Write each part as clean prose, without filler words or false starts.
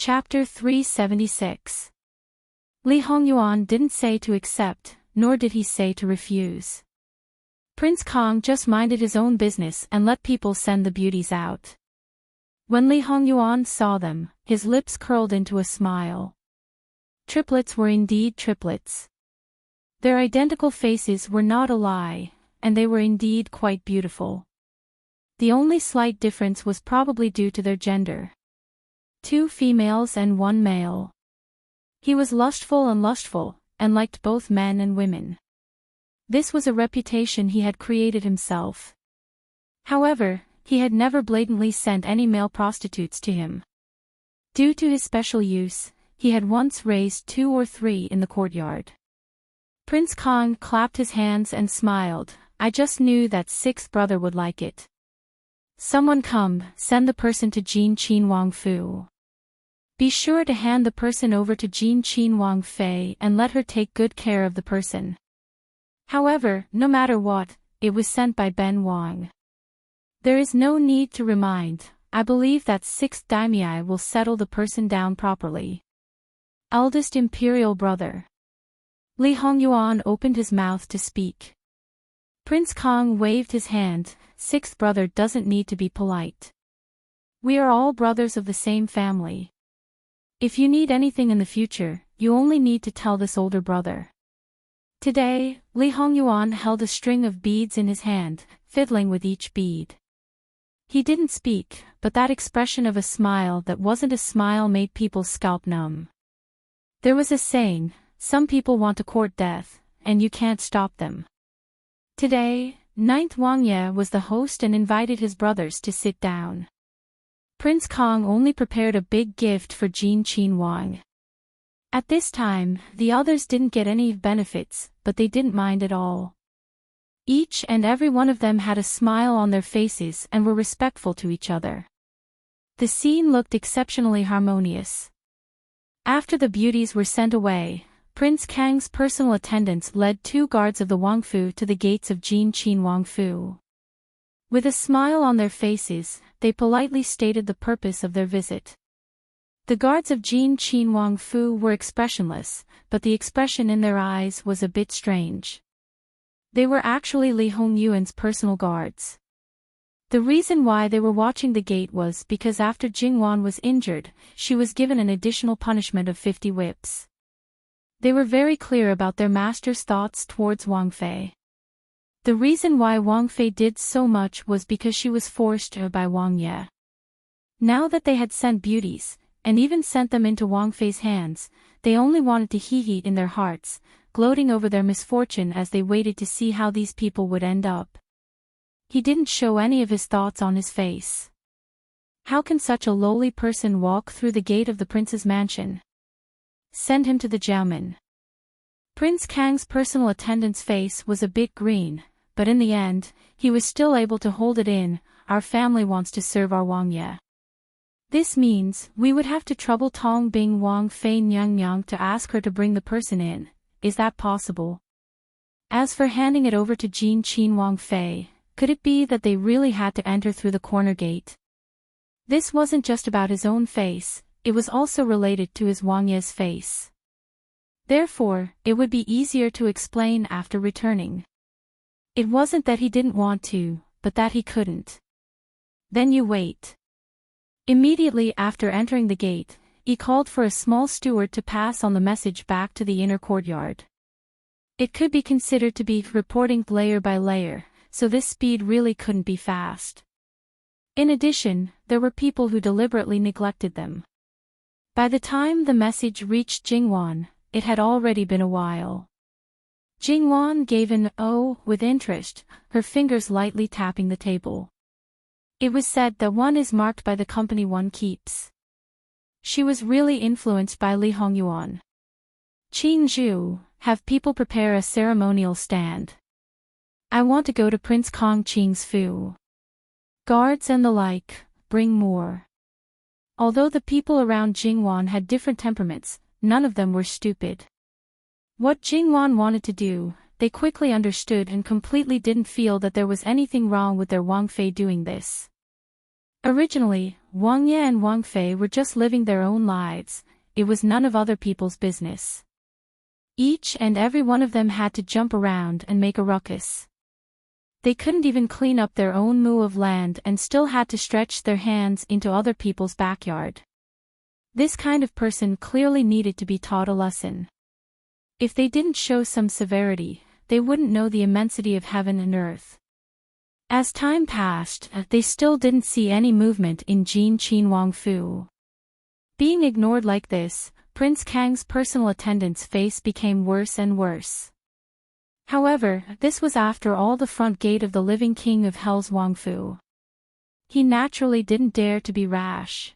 Chapter 376. Li Hongyuan didn't say to accept, nor did he say to refuse. Prince Kong just minded his own business and let people send the beauties out. When Li Hongyuan saw them, his lips curled into a smile. Triplets were indeed triplets. Their identical faces were not a lie, and they were indeed quite beautiful. The only slight difference was probably due to their gender. 2 females and 1 male. He was lustful, and liked both men and women. This was a reputation he had created himself. However, he had never blatantly sent any male prostitutes to him. Due to his special use, he had once raised 2 or 3 in the courtyard. Prince Kong clapped his hands and smiled. I just knew that 6th brother would like it. Someone come, send the person to Jin Qin Wang Fu. Be sure to hand the person over to Jin Qin Wang Fei and let her take good care of the person. However, no matter what, it was sent by Ben Wang. There is no need to remind, I believe that 6th daimyo will settle the person down properly. Eldest imperial brother. Li Hongyuan opened his mouth to speak. Prince Kong waved his hand. 6th brother doesn't need to be polite. We are all brothers of the same family. If you need anything in the future, you only need to tell this older brother. Today, Li Hongyuan held a string of beads in his hand, fiddling with each bead. He didn't speak, but that expression of a smile that wasn't a smile made people's scalp numb. There was a saying, some people want to court death, and you can't stop them. Today, 9th Wang Ye was the host and invited his brothers to sit down. Prince Kong only prepared a big gift for Jin Qin Wang. At this time, the others didn't get any benefits, but they didn't mind at all. Each and every one of them had a smile on their faces and were respectful to each other. The scene looked exceptionally harmonious. After the beauties were sent away, Prince Kang's personal attendants led 2 guards of the Wangfu to the gates of Jin Qin Wangfu. With a smile on their faces, they politely stated the purpose of their visit. The guards of Jin Qin Wangfu were expressionless, but the expression in their eyes was a bit strange. They were actually Li Hongyuan's personal guards. The reason why they were watching the gate was because after Jingwan was injured, she was given an additional punishment of 50 whips. They were very clear about their master's thoughts towards Wang Fei. The reason why Wang Fei did so much was because she was forced to by Wang Ye. Now that they had sent beauties, and even sent them into Wang Fei's hands, they only wanted to hee-hee in their hearts, gloating over their misfortune as they waited to see how these people would end up. He didn't show any of his thoughts on his face. How can such a lowly person walk through the gate of the prince's mansion? Send him to the Jiaomen. Prince Kang's personal attendant's face was a bit green, but in the end, he was still able to hold it in. Our family wants to serve our Wang Ye. This means, we would have to trouble Tong Bing Wang Fei Nyang to ask her to bring the person in. Is that possible? As for handing it over to Jin Qin Wang Fei, could it be that they really had to enter through the corner gate? This wasn't just about his own face, it was also related to his Wang Ye's face. Therefore, it would be easier to explain after returning. It wasn't that he didn't want to, but that he couldn't. Then you wait. Immediately after entering the gate, he called for a small steward to pass on the message back to the inner courtyard. It could be considered to be reporting layer by layer, so this speed really couldn't be fast. In addition, there were people who deliberately neglected them. By the time the message reached Jingwan, it had already been a while. Jingwan gave an "oh" with interest, her fingers lightly tapping the table. It was said that one is marked by the company one keeps. She was really influenced by Li Hongyuan. Qin Zhu, have people prepare a ceremonial stand. I want to go to Prince Kong Qing's Fu. Guards and the like, bring more. Although the people around Jingwan had different temperaments, none of them were stupid. What Jingwan wanted to do, they quickly understood and completely didn't feel that there was anything wrong with their Wang Fei doing this. Originally, Wang Ye and Wang Fei were just living their own lives. It was none of other people's business. Each and every one of them had to jump around and make a ruckus. They couldn't even clean up their own moo of land and still had to stretch their hands into other people's backyard. This kind of person clearly needed to be taught a lesson. If they didn't show some severity, they wouldn't know the immensity of heaven and earth. As time passed, they still didn't see any movement in Jin Qin Wang Fu. Being ignored like this, Prince Kang's personal attendant's face became worse and worse. However, this was after all the front gate of the living king of Hell's Wang Fu. He naturally didn't dare to be rash.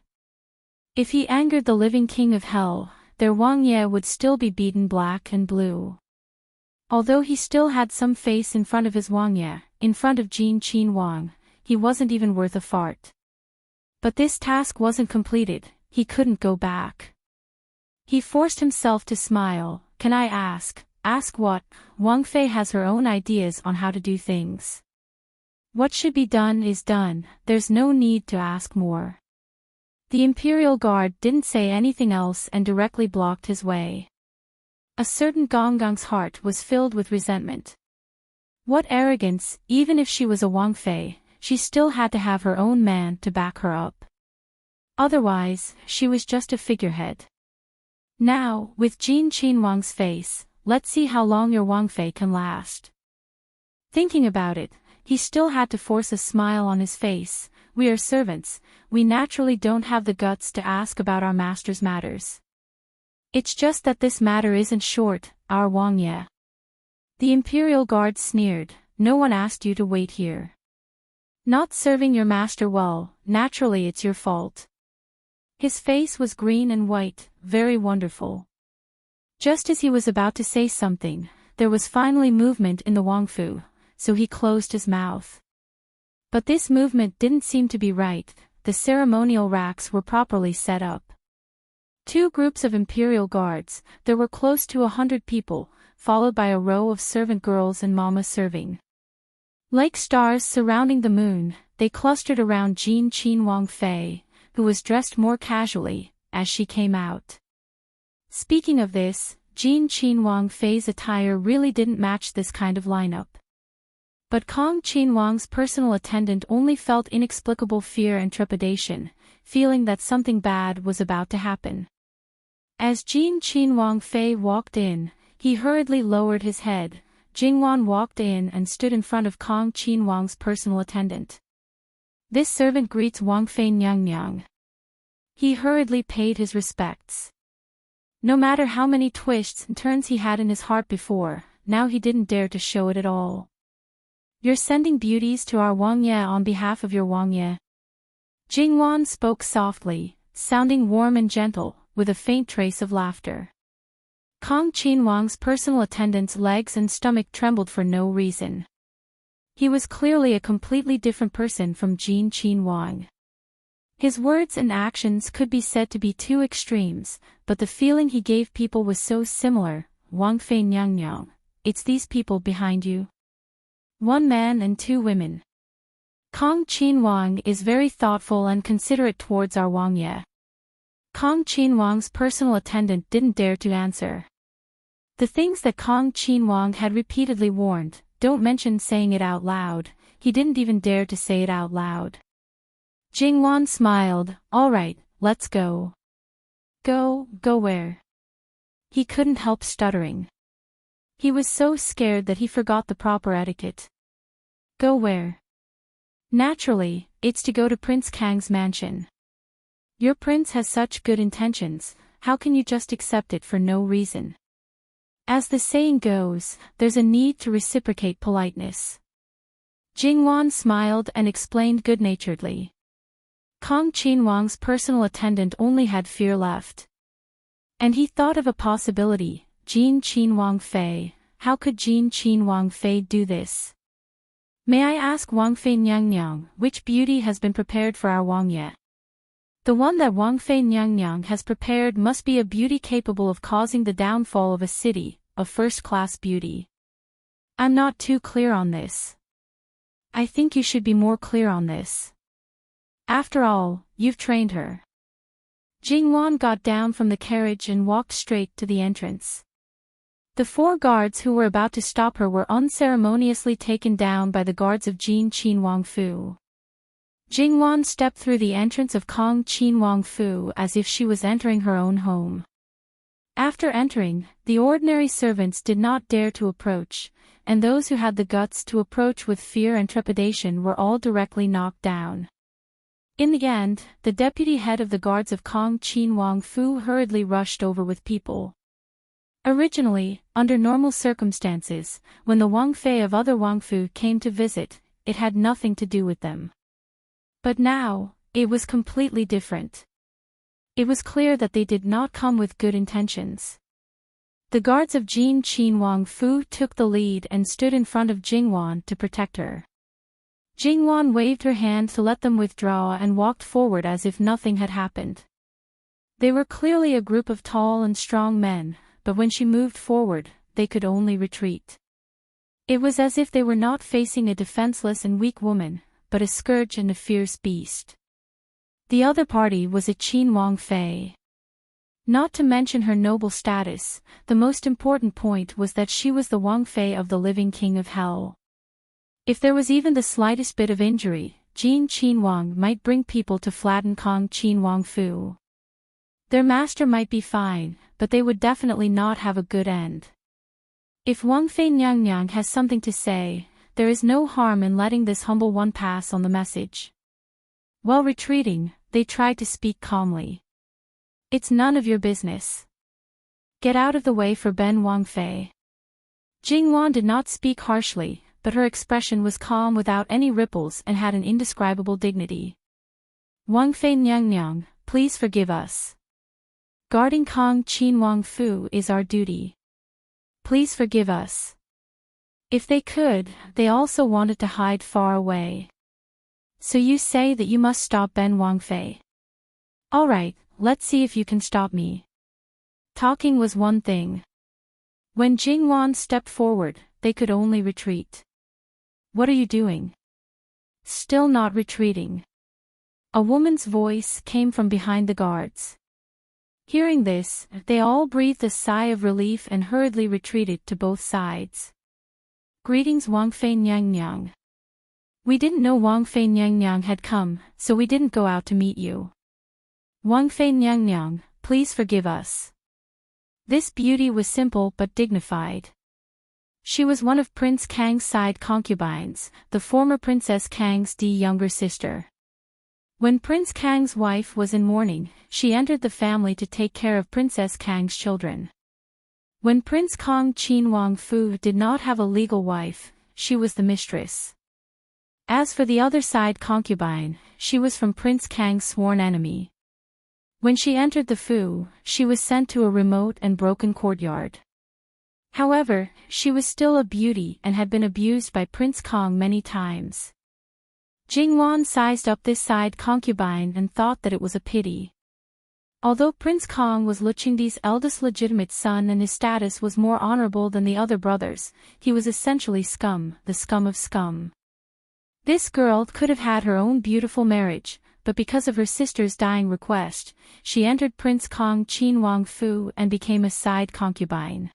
If he angered the living king of Hell, their Wang Ye would still be beaten black and blue. Although he still had some face in front of his Wang Ye, in front of Jin Qin Wang, he wasn't even worth a fart. But this task wasn't completed, he couldn't go back. He forced himself to smile. Can I ask? Ask what? Wang Fei has her own ideas on how to do things. What should be done is done, there's no need to ask more. The Imperial Guard didn't say anything else and directly blocked his way. A certain Gonggong's heart was filled with resentment. What arrogance, even if she was a Wang Fei, she still had to have her own man to back her up. Otherwise, she was just a figurehead. Now, with Jin Qin Wang's face, let's see how long your Wang Fei can last. Thinking about it, he still had to force a smile on his face. We are servants, we naturally don't have the guts to ask about our master's matters. It's just that this matter isn't short, our Wang Ye. The Imperial Guard sneered, no one asked you to wait here. Not serving your master well, naturally it's your fault. His face was green and white, very wonderful. Just as he was about to say something, there was finally movement in the Wang Fu, so he closed his mouth. But this movement didn't seem to be right, the ceremonial racks were properly set up. Two groups of Imperial Guards, there were close to 100 people, followed by a row of servant girls and mama serving. Like stars surrounding the moon, they clustered around Jin Qin Wang Fei, who was dressed more casually, as she came out. Speaking of this, Jin Qin Wang Fei's attire really didn't match this kind of lineup. But Kong Qin Wang's personal attendant only felt inexplicable fear and trepidation, feeling that something bad was about to happen. As Jin Qin Wang Fei walked in, he hurriedly lowered his head. Jingwan walked in and stood in front of Kong Qin Wang's personal attendant. This servant greets Wang Fei Nyang Nyang. He hurriedly paid his respects. No matter how many twists and turns he had in his heart before, now he didn't dare to show it at all. You're sending beauties to our Wang Ye on behalf of your Wang Ye. Jingwan spoke softly, sounding warm and gentle, with a faint trace of laughter. Kong Qin Wang's personal attendant's legs and stomach trembled for no reason. He was clearly a completely different person from Jin Qin Wang. His words and actions could be said to be two extremes, but the feeling he gave people was so similar. Wang Fei Nyang Nyang, it's these people behind you. One man and two women. Kong Qin Wang is very thoughtful and considerate towards our Wang Ye. Kong Qin Wang's personal attendant didn't dare to answer. The things that Kong Qin Wang had repeatedly warned, don't mention saying it out loud, he didn't even dare to say it out loud. Jingwan smiled, all right, let's go. Go where? He couldn't help stuttering. He was so scared that he forgot the proper etiquette. Go where? Naturally, it's to go to Prince Kang's mansion. Your prince has such good intentions, how can you just accept it for no reason? As the saying goes, there's a need to reciprocate politeness. Jingwan smiled and explained good-naturedly. Kong Qin Wang's personal attendant only had fear left. And he thought of a possibility, Jin Qin Wang Fei. How could Jin Qin Wang Fei do this? May I ask Wang Fei Nyang Nyang, which beauty has been prepared for our Wang Ye? The one that Wang Fei Nyang Nyang has prepared must be a beauty capable of causing the downfall of a city, a first-class beauty. I'm not too clear on this. I think you should be more clear on this. After all, you've trained her. Jingwan got down from the carriage and walked straight to the entrance. The 4 guards who were about to stop her were unceremoniously taken down by the guards of Jin Qin Wang Fu. Jingwan stepped through the entrance of Kong Qin Wang Fu as if she was entering her own home. After entering, the ordinary servants did not dare to approach, and those who had the guts to approach with fear and trepidation were all directly knocked down. In the end, the deputy head of the guards of Kong Qin Wang Fu hurriedly rushed over with people. Originally, under normal circumstances, when the Wang Fei of other Wang Fu came to visit, it had nothing to do with them. But now, it was completely different. It was clear that they did not come with good intentions. The guards of Jin Qin Wang Fu took the lead and stood in front of Jingwan to protect her. Jingwan waved her hand to let them withdraw and walked forward as if nothing had happened. They were clearly a group of tall and strong men, but when she moved forward, they could only retreat. It was as if they were not facing a defenseless and weak woman, but a scourge and a fierce beast. The other party was a Qin Wang Fei. Not to mention her noble status, the most important point was that she was the Wang Fei of the living king of hell. If there was even the slightest bit of injury, Jin Qin Wang might bring people to flatten Kong Qin Wang Fu. Their master might be fine, but they would definitely not have a good end. If Wang Fei Nyang has something to say, there is no harm in letting this humble one pass on the message. While retreating, they tried to speak calmly. It's none of your business. Get out of the way for Ben Wang Fei. Jingwan did not speak harshly, but her expression was calm without any ripples and had an indescribable dignity. Wang Fei Nyang, please forgive us. Guarding Kong Qin Wang Fu is our duty. Please forgive us. If they could, they also wanted to hide far away. So you say that you must stop Ben Wang Fei. All right, let's see if you can stop me. Talking was one thing. When Jingwan stepped forward, they could only retreat. What are you doing? Still not retreating. A woman's voice came from behind the guards. Hearing this, they all breathed a sigh of relief and hurriedly retreated to both sides. Greetings Wang Fei Nyang. We didn't know Wang Fei Nyang had come, so we didn't go out to meet you. Wang Fei Nyang, please forgive us. This beauty was simple but dignified. She was one of Prince Kang's side concubines, the former Princess Kang's younger sister. When Prince Kang's wife was in mourning, she entered the family to take care of Princess Kang's children. When Prince Kong Qin Wang Fu did not have a legal wife, she was the mistress. As for the other side concubine, she was from Prince Kang's sworn enemy. When she entered the Fu, she was sent to a remote and broken courtyard. However, she was still a beauty and had been abused by Prince Kong many times. Jingwan sized up this side concubine and thought that it was a pity. Although Prince Kong was Luqingdi's eldest legitimate son and his status was more honorable than the other brothers, he was essentially scum, the scum of scum. This girl could have had her own beautiful marriage, but because of her sister's dying request, she entered Prince Kong Qin Wang Fu and became a side concubine.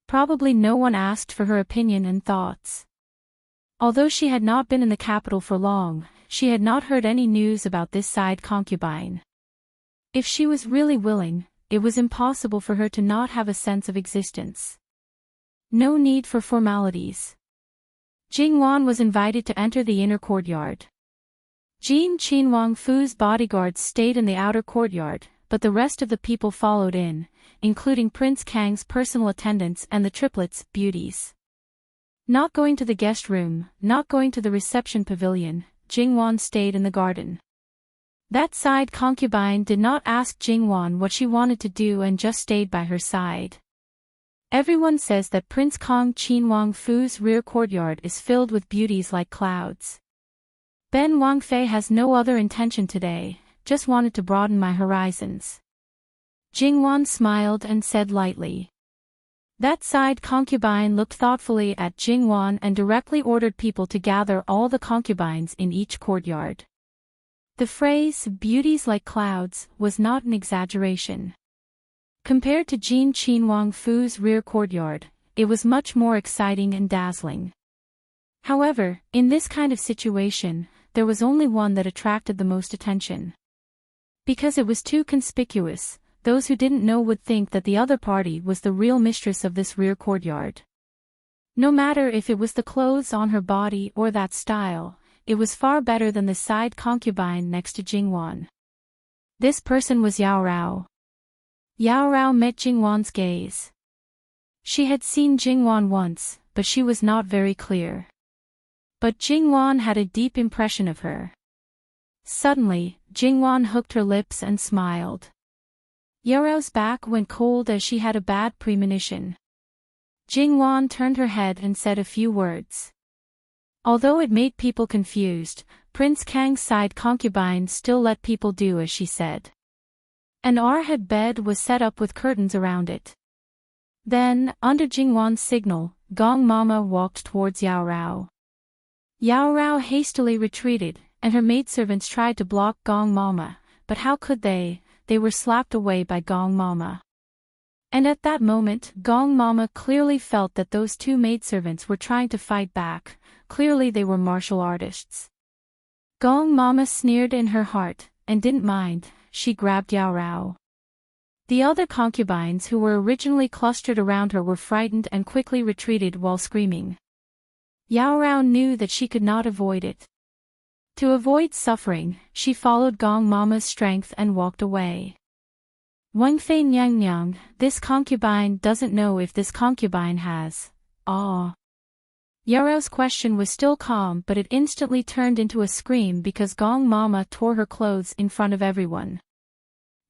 Probably no one asked for her opinion and thoughts. Although she had not been in the capital for long, she had not heard any news about this side concubine. If she was really willing, it was impossible for her to not have a sense of existence. No need for formalities. Jingwan was invited to enter the inner courtyard. Jin Qin Wang Fu's bodyguards stayed in the outer courtyard, but the rest of the people followed in, including Prince Kang's personal attendants and the triplets, beauties. Not going to the guest room, not going to the reception pavilion, Jingwan stayed in the garden. That side concubine did not ask Jingwan what she wanted to do and just stayed by her side. Everyone says that Prince Kong Qin Wang Fu's rear courtyard is filled with beauties like clouds. Ben Wang Fei has no other intention today, just wanted to broaden my horizons. Jingwan smiled and said lightly. That side concubine looked thoughtfully at Jingwan and directly ordered people to gather all the concubines in each courtyard. The phrase, beauties like clouds, was not an exaggeration. Compared to Jin Qin Wang Fu's rear courtyard, it was much more exciting and dazzling. However, in this kind of situation, there was only one that attracted the most attention. Because it was too conspicuous, those who didn't know would think that the other party was the real mistress of this rear courtyard. No matter if it was the clothes on her body or that style, it was far better than the side concubine next to Jingwan. This person was Yao Rao. Yao Rao met Jingwan's gaze. She had seen Jingwan once, but she was not very clear. But Jingwan had a deep impression of her. Suddenly, Jingwan hooked her lips and smiled. Yao Rao's back went cold as she had a bad premonition. Jingwan turned her head and said a few words. Although it made people confused, Prince Kang's side concubine still let people do as she said. An arrowhead bed was set up with curtains around it. Then, under Jingwan's signal, Gong Mama walked towards Yao Rao. Yao Rao hastily retreated, and her maidservants tried to block Gong Mama, but how could they were slapped away by Gong Mama. And at that moment, Gong Mama clearly felt that those two maidservants were trying to fight back. Clearly they were martial artists. Gong Mama sneered in her heart, and didn't mind. She grabbed Yao Rao. The other concubines who were originally clustered around her were frightened and quickly retreated while screaming. Yao Rao knew that she could not avoid it. To avoid suffering, she followed Gong Mama's strength and walked away. Wang Fei Nyang Nyang, this concubine doesn't know if this concubine has. Yao Rao's question was still calm, but it instantly turned into a scream because Gong Mama tore her clothes in front of everyone.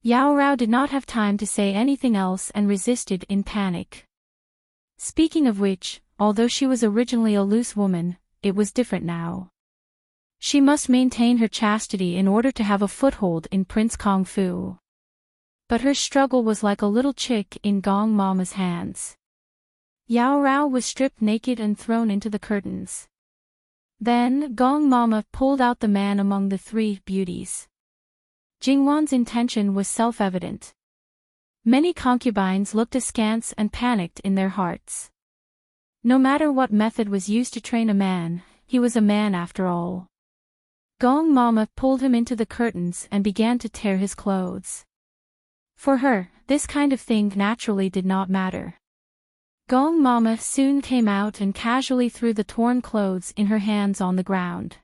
Yao Rao did not have time to say anything else and resisted in panic. Speaking of which, although she was originally a loose woman, it was different now. She must maintain her chastity in order to have a foothold in Prince Kong Fu. But her struggle was like a little chick in Gong Mama's hands. Yao Rao was stripped naked and thrown into the curtains. Then, Gong Mama pulled out the man among the three beauties. Jingwan's intention was self-evident. Many concubines looked askance and panicked in their hearts. No matter what method was used to train a man, he was a man after all. Gong Mama pulled him into the curtains and began to tear his clothes. For her, this kind of thing naturally did not matter. Gong Mama soon came out and casually threw the torn clothes in her hands on the ground.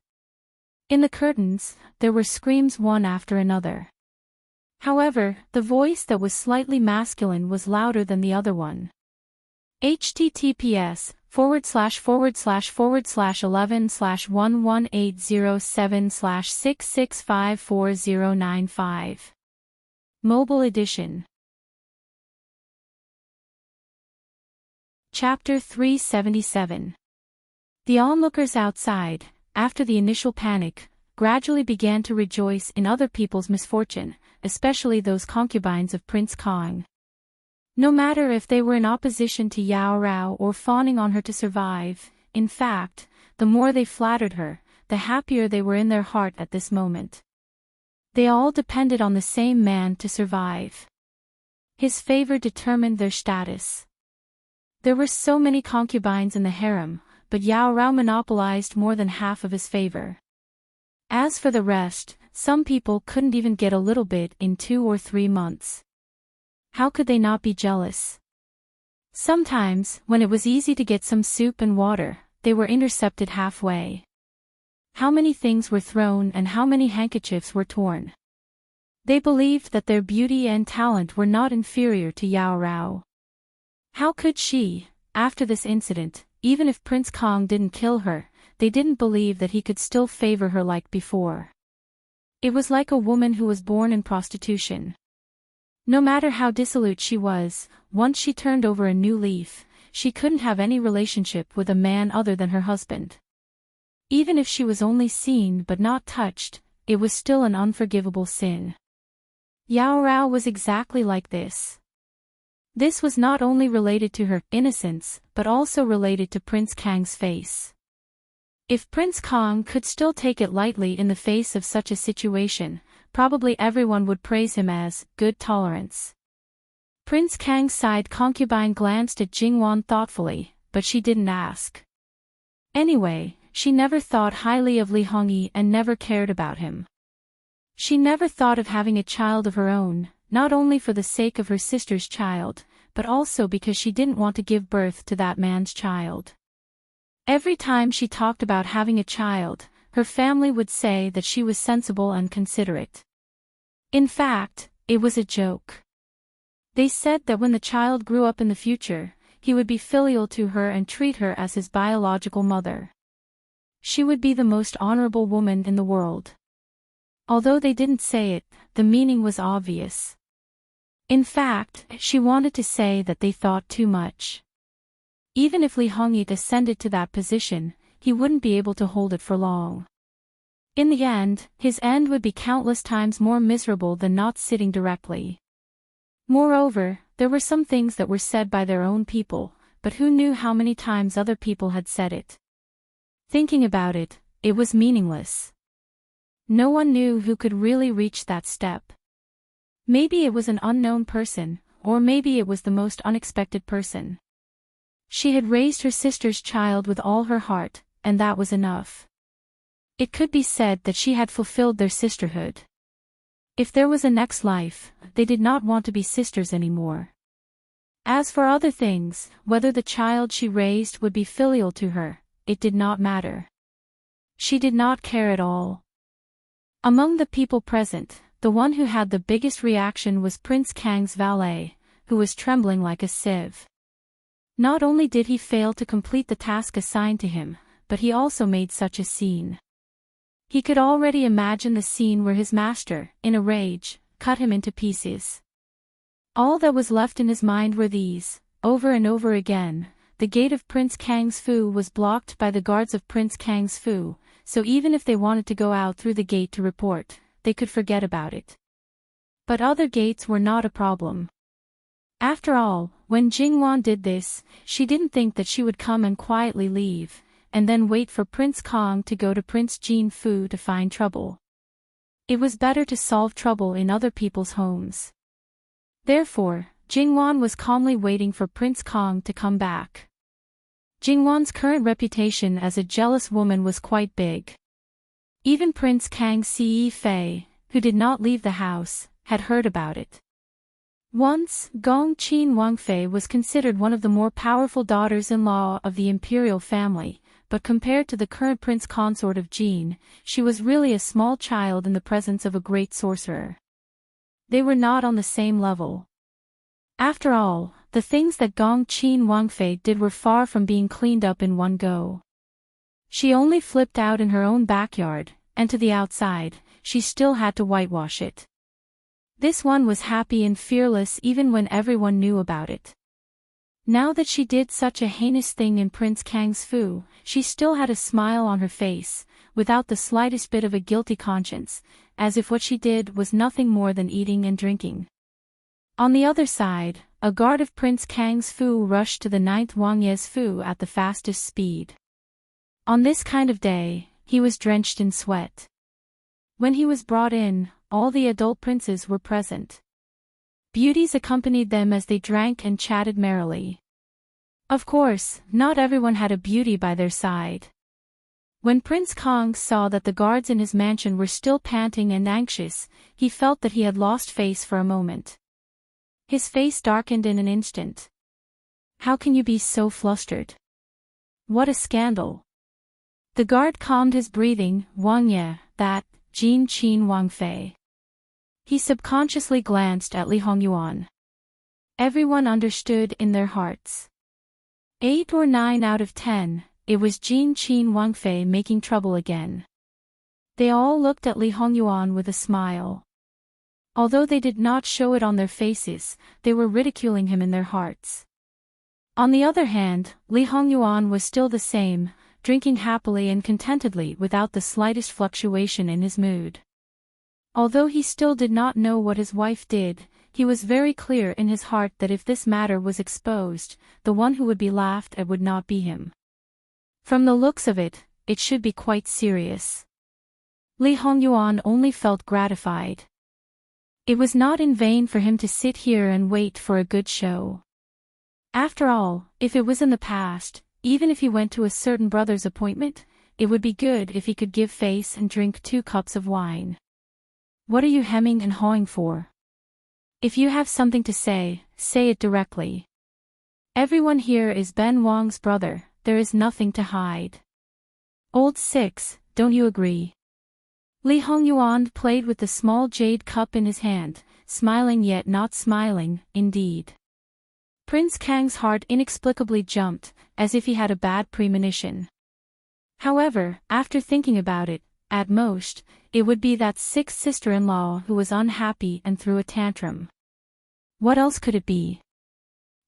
In the curtains, there were screams one after another. However, the voice that was slightly masculine was louder than the other one. https://11/118007/6654095. Mobile Edition. Chapter 377. The onlookers outside, after the initial panic, gradually began to rejoice in other people's misfortune, especially those concubines of Prince Kong. No matter if they were in opposition to Yao Rao or fawning on her to survive, in fact, the more they flattered her, the happier they were in their heart at this moment. They all depended on the same man to survive. His favor determined their status. There were so many concubines in the harem, but Yao Rao monopolized more than half of his favor. As for the rest, some people couldn't even get a little bit in 2 or 3 months. How could they not be jealous? Sometimes, when it was easy to get some soup and water, they were intercepted halfway. How many things were thrown and how many handkerchiefs were torn. They believed that their beauty and talent were not inferior to Yao Rao. How could she, after this incident, even if Prince Kong didn't kill her, they didn't believe that he could still favor her like before. It was like a woman who was born in prostitution. No matter how dissolute she was, once she turned over a new leaf, she couldn't have any relationship with a man other than her husband. Even if she was only seen but not touched, it was still an unforgivable sin. Yao Rao was exactly like this. This was not only related to her innocence, but also related to Prince Kang's face. If Prince Kong could still take it lightly in the face of such a situation, probably everyone would praise him as good tolerance. Prince Kang's side concubine glanced at Jingwan thoughtfully, but she didn't ask. Anyway, she never thought highly of Li Hongyi and never cared about him. She never thought of having a child of her own, not only for the sake of her sister's child, but also because she didn't want to give birth to that man's child. Every time she talked about having a child, her family would say that she was sensible and considerate. In fact, it was a joke. They said that when the child grew up in the future, he would be filial to her and treat her as his biological mother. She would be the most honorable woman in the world. Although they didn't say it, the meaning was obvious. In fact, she wanted to say that they thought too much. Even if Li Hongyi ascended to that position, he wouldn't be able to hold it for long. In the end, his end would be countless times more miserable than not sitting directly. Moreover, there were some things that were said by their own people, but who knew how many times other people had said it? Thinking about it, it was meaningless. No one knew who could really reach that step. Maybe it was an unknown person, or maybe it was the most unexpected person. She had raised her sister's child with all her heart, and that was enough. It could be said that she had fulfilled their sisterhood. If there was a next life, they did not want to be sisters anymore. As for other things, whether the child she raised would be filial to her, it did not matter. She did not care at all. Among the people present, the one who had the biggest reaction was Prince Kang's valet, who was trembling like a sieve. Not only did he fail to complete the task assigned to him, but he also made such a scene. He could already imagine the scene where his master, in a rage, cut him into pieces. All that was left in his mind were these: over and over again, the gate of Prince Kang's Fu was blocked by the guards of Prince Kang's Fu, so even if they wanted to go out through the gate to report, they could forget about it. But other gates were not a problem. After all, when Jingwan did this, she didn't think that she would come and quietly leave, and then wait for Prince Kong to go to Prince Jin Fu to find trouble. It was better to solve trouble in other people's homes. Therefore, Jingwan was calmly waiting for Prince Kong to come back. Jingwan's current reputation as a jealous woman was quite big. Even Prince Kang Ce Fei, who did not leave the house, had heard about it. Once, Gong Qin Wangfei was considered one of the more powerful daughters-in-law of the imperial family, but compared to the current prince consort of Jin, she was really a small child in the presence of a great sorcerer. They were not on the same level. After all, the things that Gong Qin Wangfei did were far from being cleaned up in one go. She only flipped out in her own backyard, and to the outside, she still had to whitewash it. This one was happy and fearless even when everyone knew about it. Now that she did such a heinous thing in Prince Kang's Fu, she still had a smile on her face, without the slightest bit of a guilty conscience, as if what she did was nothing more than eating and drinking. On the other side, a guard of Prince Kang's Fu rushed to the 9th Wang Ye's Fu at the fastest speed. On this kind of day, he was drenched in sweat. When he was brought in, all the adult princes were present. Beauties accompanied them as they drank and chatted merrily. Of course, not everyone had a beauty by their side. When Prince Kong saw that the guards in his mansion were still panting and anxious, he felt that he had lost face for a moment. His face darkened in an instant. How can you be so flustered? What a scandal. The guard calmed his breathing. Wang Ye, that, Jin Qin Wangfei. He subconsciously glanced at Li Hongyuan. Everyone understood in their hearts. 8 or 9 out of 10, it was Jin Qin Wangfei making trouble again. They all looked at Li Hongyuan with a smile. Although they did not show it on their faces, they were ridiculing him in their hearts. On the other hand, Li Hongyuan was still the same, drinking happily and contentedly without the slightest fluctuation in his mood. Although he still did not know what his wife did, he was very clear in his heart that if this matter was exposed, the one who would be laughed at would not be him. From the looks of it, it should be quite serious. Li Hongyuan only felt gratified. It was not in vain for him to sit here and wait for a good show. After all, if it was in the past, even if he went to a certain brother's appointment, it would be good if he could give face and drink 2 cups of wine. What are you hemming and hawing for? If you have something to say it directly. Everyone here is Ben Wang's brother, there is nothing to hide. Old 6, don't you agree? Li Hongyuan played with the small jade cup in his hand, smiling yet not smiling, indeed. Prince Kang's heart inexplicably jumped, as if he had a bad premonition. However, after thinking about it, at most, it would be that 6th sister-in-law who was unhappy and threw a tantrum. What else could it be?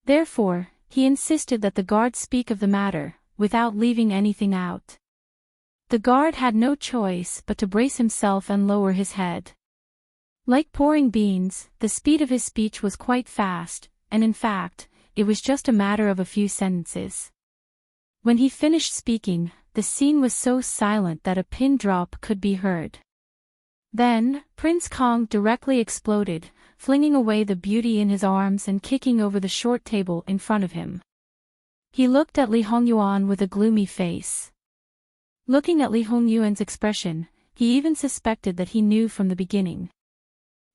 Therefore, he insisted that the guard speak of the matter, without leaving anything out. The guard had no choice but to brace himself and lower his head. Like pouring beans, the speed of his speech was quite fast, and in fact, it was just a matter of a few sentences. When he finished speaking, the scene was so silent that a pin drop could be heard. Then, Prince Kong directly exploded, flinging away the beauty in his arms and kicking over the short table in front of him. He looked at Li Hongyuan with a gloomy face. Looking at Li Hongyuan's expression, he even suspected that he knew from the beginning.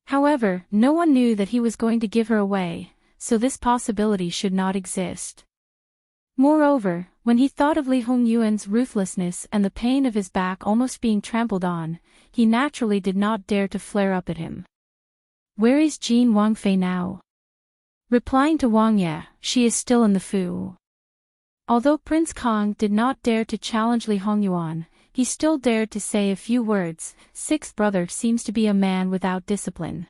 However, no one knew that he was going to give her away, so this possibility should not exist. Moreover, when he thought of Li Hongyuan's ruthlessness and the pain of his back almost being trampled on, he naturally did not dare to flare up at him. Where is Jean Wangfei now? Replying to Wang Ye, she is still in the Fu. Although Prince Kong did not dare to challenge Li Hongyuan, he still dared to say a few words. 6th brother seems to be a man without discipline.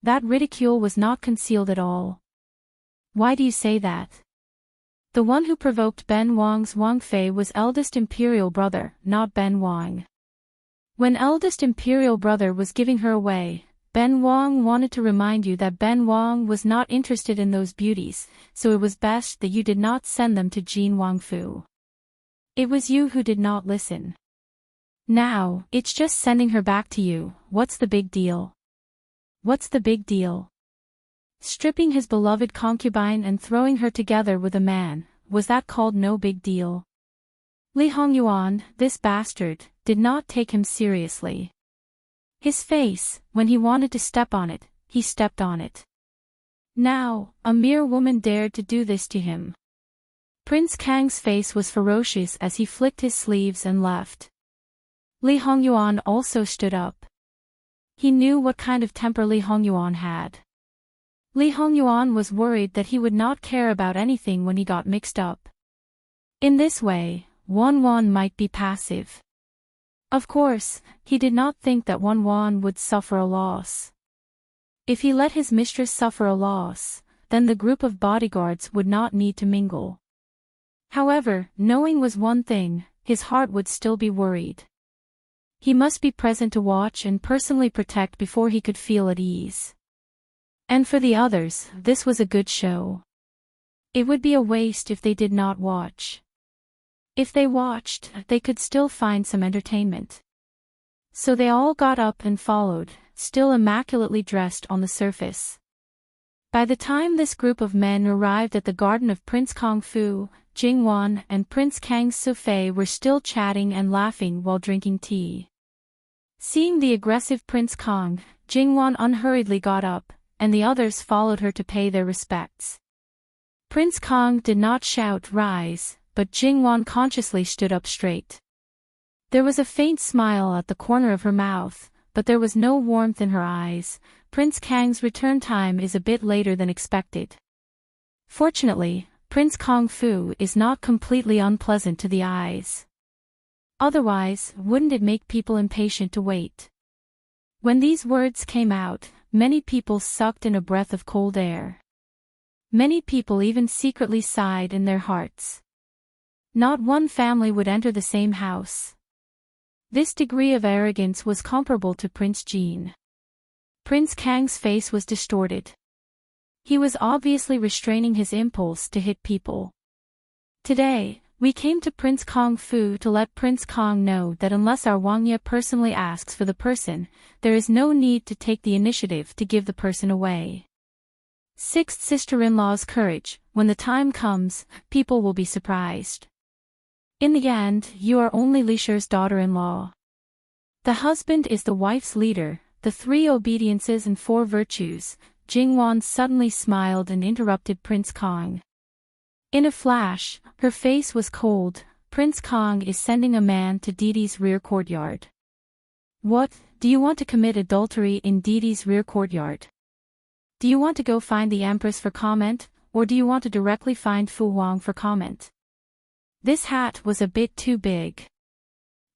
That ridicule was not concealed at all. Why do you say that? The one who provoked Ben Wang's Wang Fei was eldest imperial brother, not Ben Wang. When eldest imperial brother was giving her away, Ben Wang wanted to remind you that Ben Wang was not interested in those beauties, so it was best that you did not send them to Jean Wangfu. It was you who did not listen. Now, it's just sending her back to you, what's the big deal? What's the big deal? Stripping his beloved concubine and throwing her together with a man, was that called no big deal? Li Hongyuan, this bastard, did not take him seriously. His face, when he wanted to step on it, he stepped on it. Now, a mere woman dared to do this to him. Prince Kang's face was ferocious as he flicked his sleeves and left. Li Hongyuan also stood up. He knew what kind of temper Li Hongyuan had. Li Hongyuan was worried that he would not care about anything when he got mixed up. In this way, Wan might be passive. Of course, he did not think that Wan would suffer a loss. If he let his mistress suffer a loss, then the group of bodyguards would not need to mingle. However, knowing was one thing, his heart would still be worried. He must be present to watch and personally protect before he could feel at ease. And for the others, this was a good show. It would be a waste if they did not watch. If they watched, they could still find some entertainment. So they all got up and followed, still immaculately dressed on the surface. By the time this group of men arrived at the garden of Prince Kong Fu, Jingwan and Prince Kang Sufei were still chatting and laughing while drinking tea. Seeing the aggressive Prince Kong, Jingwan unhurriedly got up, and the others followed her to pay their respects. Prince Kong did not shout "Rise," but Jingwan consciously stood up straight. There was a faint smile at the corner of her mouth, but there was no warmth in her eyes. Prince Kang's return time is a bit later than expected. Fortunately, Prince Kong Fu is not completely unpleasant to the eyes. Otherwise, wouldn't it make people impatient to wait? When these words came out, many people sucked in a breath of cold air. Many people even secretly sighed in their hearts. Not one family would enter the same house. This degree of arrogance was comparable to Prince Jean. Prince Kang's face was distorted. He was obviously restraining his impulse to hit people. Today, We came to Prince Kong Fu to let Prince Kong know that unless our Wang Ye personally asks for the person, there is no need to take the initiative to give the person away. Sixth sister-in-law's courage. When the time comes, people will be surprised. In the end, you are only Li Shi's daughter-in-law. The husband is the wife's leader, the 3 obediences and 4 virtues. Jingwan suddenly smiled and interrupted Prince Kong. In a flash, her face was cold. Prince Kong is sending a man to Didi's rear courtyard. What, do you want to commit adultery in Didi's rear courtyard? Do you want to go find the Empress for comment, or do you want to directly find Fu Wang for comment? This hat was a bit too big.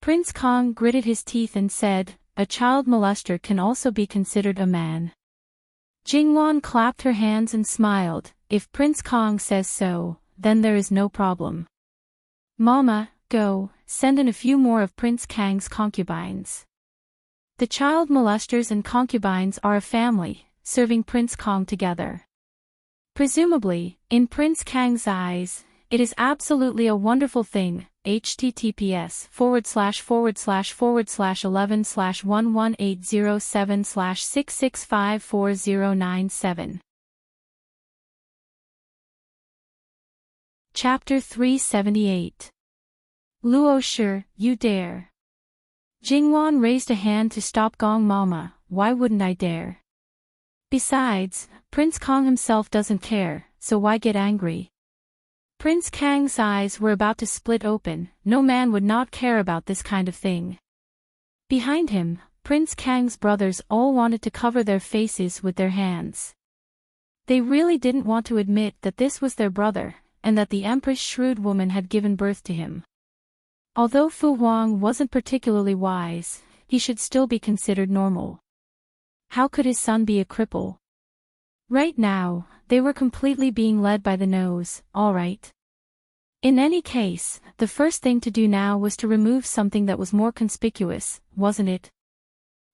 Prince Kong gritted his teeth and said, a child molester can also be considered a man. Jingwan clapped her hands and smiled. If Prince Kong says so, then there is no problem. Mama, go, send in a few more of Prince Kang's concubines. The child molesters and concubines are a family, serving Prince Kong together. Presumably, in Prince Kang's eyes, it is absolutely a wonderful thing. https://11/11807/6654097. Chapter 378. Luo Shi, you dare. Jingwan raised a hand to stop Gong Mama. Why wouldn't I dare? Besides, Prince Kong himself doesn't care, so why get angry? Prince Kang's eyes were about to split open. No man would not care about this kind of thing. Behind him, Prince Kang's brothers all wanted to cover their faces with their hands. They really didn't want to admit that this was their brother, and that the Empress shrewd woman had given birth to him. Although Fu Wang wasn't particularly wise, he should still be considered normal. How could his son be a cripple? Right now, they were completely being led by the nose, all right. In any case, the first thing to do now was to remove something that was more conspicuous, wasn't it?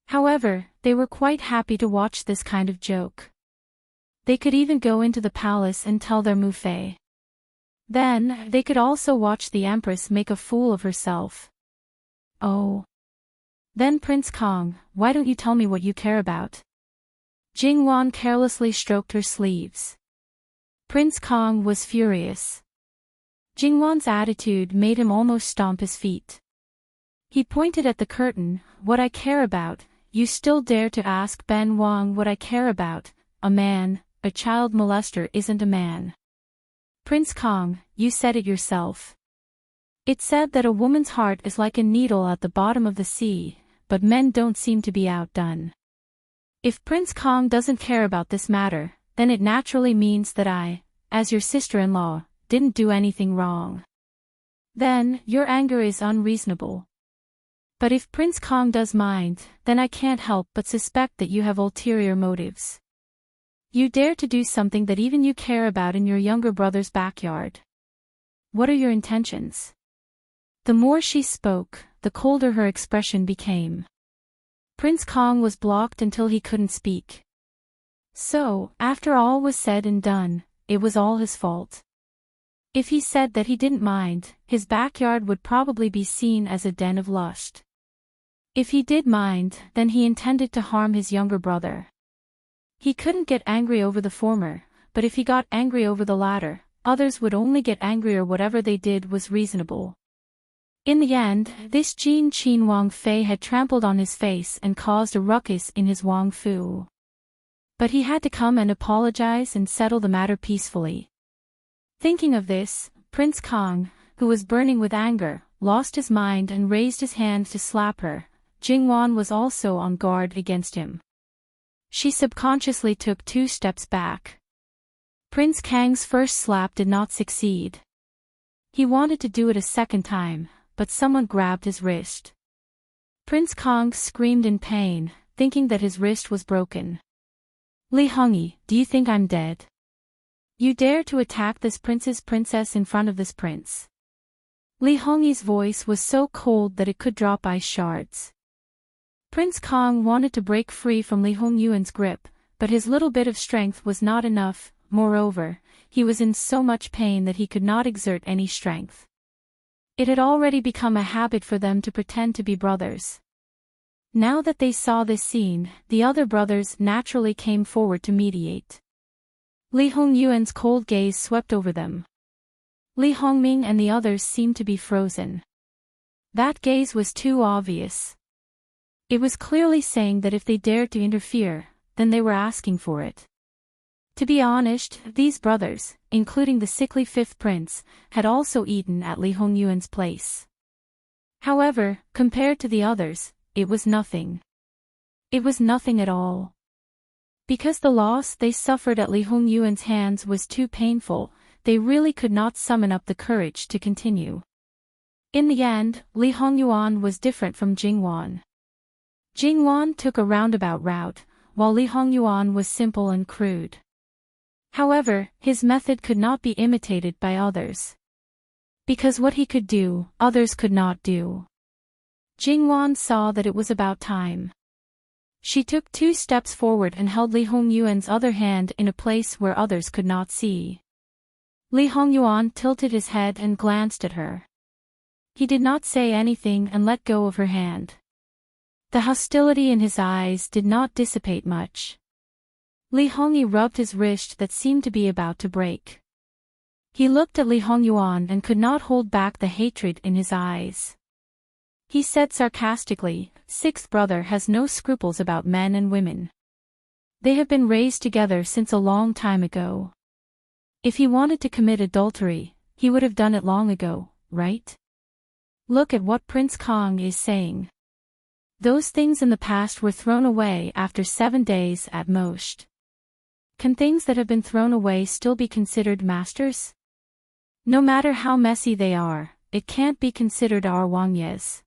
However, they were quite happy to watch this kind of joke. They could even go into the palace and tell their Mufei. Then, they could also watch the Empress make a fool of herself. Oh. Then Prince Kong, why don't you tell me what you care about? Jingwan carelessly stroked her sleeves. Prince Kong was furious. Jingwan's attitude made him almost stomp his feet. He pointed at the curtain. What I care about? You still dare to ask Ben Wang what I care about? A man, a child molester isn't a man. Prince Kong, you said it yourself. It said that a woman's heart is like a needle at the bottom of the sea, but men don't seem to be outdone. If Prince Kong doesn't care about this matter, then it naturally means that I, as your sister-in-law, didn't do anything wrong. Then, your anger is unreasonable. But if Prince Kong does mind, then I can't help but suspect that you have ulterior motives. You dare to do something that even you care about in your younger brother's backyard. What are your intentions? The more she spoke, the colder her expression became. Prince Kong was blocked until he couldn't speak. So, after all was said and done, it was all his fault. If he said that he didn't mind, his backyard would probably be seen as a den of lust. If he did mind, then he intended to harm his younger brother. He couldn't get angry over the former, but if he got angry over the latter, others would only get angrier. Whatever they did was reasonable. In the end, this Jin Qin Wang Fei had trampled on his face and caused a ruckus in his Wang Fu. But he had to come and apologize and settle the matter peacefully. Thinking of this, Prince Kong, who was burning with anger, lost his mind and raised his hand to slap her. Jingwan was also on guard against him. She subconsciously took 2 steps back. Prince Kang's first slap did not succeed. He wanted to do it a second time, but someone grabbed his wrist. Prince Kong screamed in pain, thinking that his wrist was broken. Li Hongyi, do you think I'm dead? You dare to attack this princess in front of this prince. Li Hongyi's voice was so cold that it could drop ice shards. Prince Kong wanted to break free from Li Hongyuan's grip, but his little bit of strength was not enough. Moreover, he was in so much pain that he could not exert any strength. It had already become a habit for them to pretend to be brothers. Now that they saw this scene, the other brothers naturally came forward to mediate. Li Hongyuan's cold gaze swept over them. Li Hongming and the others seemed to be frozen. That gaze was too obvious. It was clearly saying that if they dared to interfere, then they were asking for it. To be honest, these brothers, including the sickly fifth prince, had also eaten at Li Hongyuan's place. However, compared to the others, it was nothing. It was nothing at all. Because the loss they suffered at Li Hongyuan's hands was too painful, they really could not summon up the courage to continue. In the end, Li Hongyuan was different from Jingwan. Jingwan took a roundabout route, while Li Hongyuan was simple and crude. However, his method could not be imitated by others. Because what he could do, others could not do. Jingwan saw that it was about time. She took 2 steps forward and held Li Hongyuan's other hand in a place where others could not see. Li Hongyuan tilted his head and glanced at her. He did not say anything and let go of her hand. The hostility in his eyes did not dissipate much. Li Hongyi rubbed his wrist that seemed to be about to break. He looked at Li Hongyuan and could not hold back the hatred in his eyes. He said sarcastically, "Sixth brother has no scruples about men and women. They have been raised together since a long time ago. If he wanted to commit adultery, he would have done it long ago, right? Look at what Prince Kong is saying. Those things in the past were thrown away after 7 days at most. Can things that have been thrown away still be considered masters? No matter how messy they are, it can't be considered our Wangye's.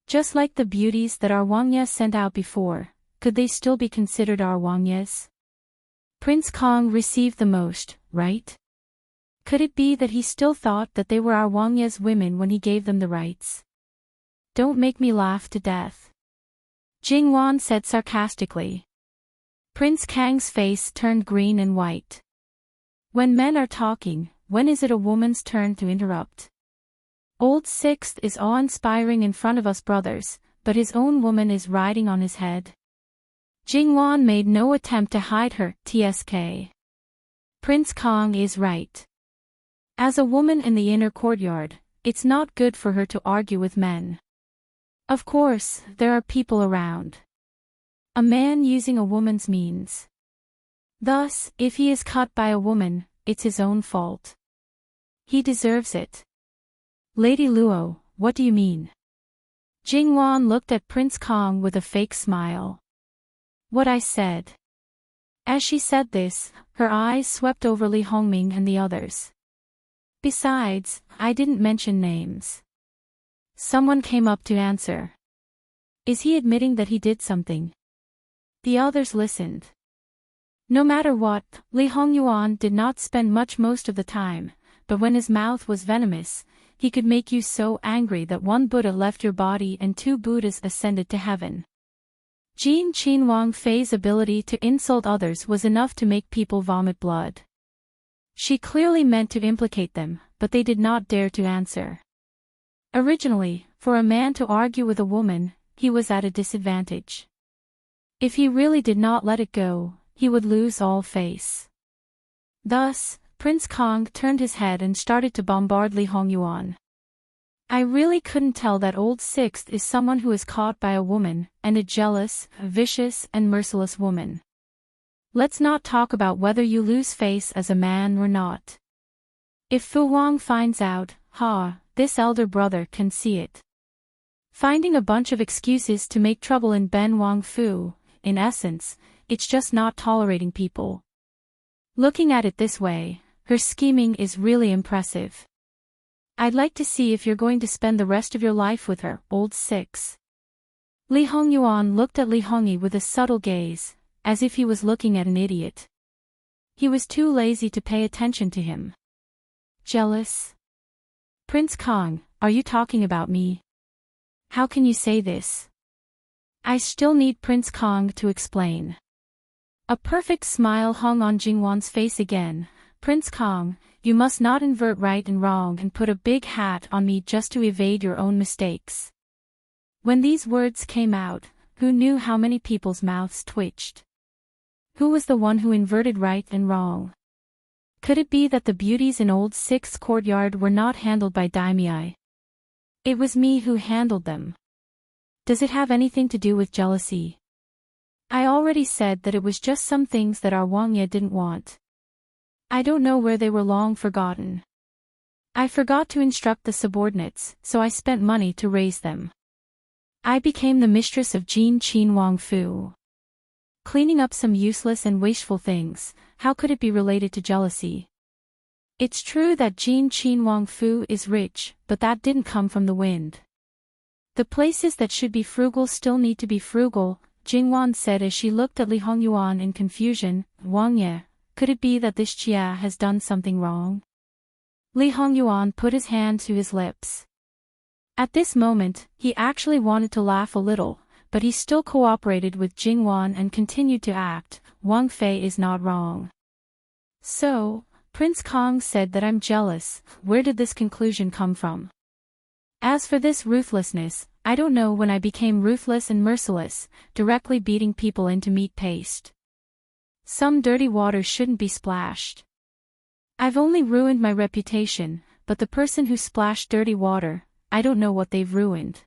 Just like the beauties that our Wangye sent out before, could they still be considered our Wangye's? Prince Kong received the most, right? Could it be that he still thought that they were our Wangye's women when he gave them the rights? Don't make me laugh to death." Jingwan said sarcastically. Prince Kang's face turned green and white. When men are talking, when is it a woman's turn to interrupt? Old Sixth is awe-inspiring in front of us brothers, but his own woman is riding on his head. Jingwan made no attempt to hide her TSK. Prince Kong is right. As a woman in the inner courtyard, it's not good for her to argue with men. Of course, there are people around. A man using a woman's means. Thus, if he is caught by a woman, it's his own fault. He deserves it. Lady Luo, what do you mean? Jingwan looked at Prince Kong with a fake smile. What I said. As she said this, her eyes swept over Li Hongming and the others. Besides, I didn't mention names. Someone came up to answer. Is he admitting that he did something? The others listened. No matter what, Li Hongyuan did not spend much most of the time, but when his mouth was venomous, he could make you so angry that 1 Buddha left your body and 2 Buddhas ascended to heaven. Jin Qinwang Fei's ability to insult others was enough to make people vomit blood. She clearly meant to implicate them, but they did not dare to answer. Originally, for a man to argue with a woman, he was at a disadvantage. If he really did not let it go, he would lose all face. Thus, Prince Kong turned his head and started to bombard Li Hongyuan. I really couldn't tell that old Sixth is someone who is caught by a woman, and a jealous, vicious and merciless woman. Let's not talk about whether you lose face as a man or not. If Fu Wang finds out, this elder brother can see it. Finding a bunch of excuses to make trouble in Ben Wang Fu, in essence, it's just not tolerating people. Looking at it this way, her scheming is really impressive. I'd like to see if you're going to spend the rest of your life with her, old Six. Li Hongyuan looked at Li Hongyi with a subtle gaze, as if he was looking at an idiot. He was too lazy to pay attention to him. Jealous? Prince Kong, are you talking about me? How can you say this? I still need Prince Kong to explain. A perfect smile hung on Jingwan's face again, Prince Kong, you must not invert right and wrong and put a big hat on me just to evade your own mistakes." When these words came out, who knew how many people's mouths twitched? Who was the one who inverted right and wrong? Could it be that the beauties in Old Sixth Courtyard were not handled by daimyo? It was me who handled them. Does it have anything to do with jealousy? I already said that it was just some things that our Wang didn't want. I don't know where they were long forgotten. I forgot to instruct the subordinates, so I spent money to raise them. I became the mistress of Jin Qin Wang Fu. Cleaning up some useless and wasteful things, how could it be related to jealousy? It's true that Jin Qin Wang Fu is rich, but that didn't come from the wind. The places that should be frugal still need to be frugal, Jingwan said as she looked at Li Hongyuan in confusion. Wang Ye, could it be that this Chia has done something wrong? Li Hongyuan put his hand to his lips. At this moment, he actually wanted to laugh a little, but he still cooperated with Jingwan and continued to act. Wang Fei is not wrong. So, Prince Kong said that I'm jealous. Where did this conclusion come from? As for this ruthlessness, I don't know when I became ruthless and merciless, directly beating people into meat paste. Some dirty water shouldn't be splashed. I've only ruined my reputation, but the person who splashed dirty water, I don't know what they've ruined.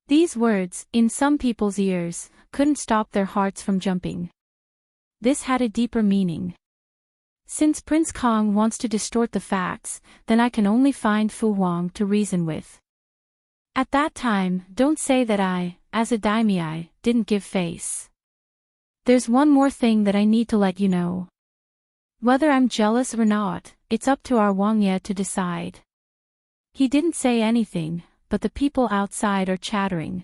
These words, in some people's ears, couldn't stop their hearts from jumping. This had a deeper meaning. Since Prince Kong wants to distort the facts, then I can only find Fu Huang to reason with. At that time, don't say that I, as a daimyo, didn't give face. There's one more thing that I need to let you know. Whether I'm jealous or not, it's up to our Wang Ye to decide. He didn't say anything, but the people outside are chattering.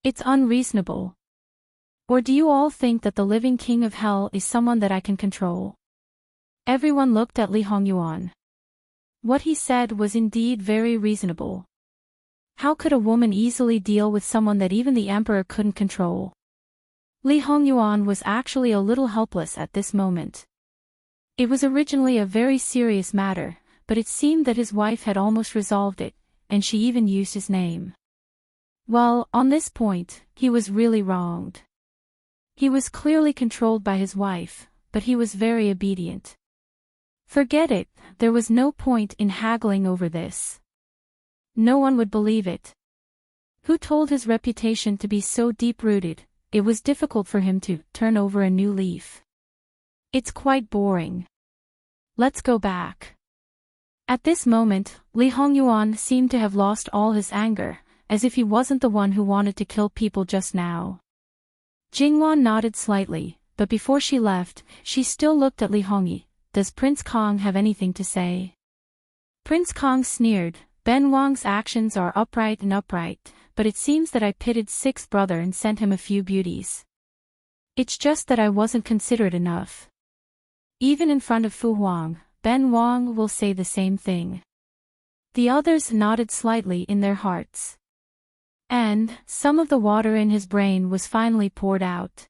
It's unreasonable. Or do you all think that the living king of hell is someone that I can control? Everyone looked at Li Hongyuan. What he said was indeed very reasonable. How could a woman easily deal with someone that even the emperor couldn't control? Li Hongyuan was actually a little helpless at this moment. It was originally a very serious matter, but it seemed that his wife had almost resolved it, and she even used his name. Well, on this point, he was really wronged. He was clearly controlled by his wife, but he was very obedient. Forget it, there was no point in haggling over this. No one would believe it. Who told his reputation to be so deep-rooted? It was difficult for him to turn over a new leaf. It's quite boring. Let's go back. At this moment, Li Hongyuan seemed to have lost all his anger, as if he wasn't the one who wanted to kill people just now. Jingwan nodded slightly, but before she left, she still looked at Li Hongyi. Does Prince Kong have anything to say? Prince Kong sneered. Ben Wang's actions are upright, but it seems that I pitted sixth brother and sent him a few beauties. It's just that I wasn't considerate enough. Even in front of Fu Huang, Ben Wang will say the same thing. The others nodded slightly in their hearts. And, some of the water in his brain was finally poured out.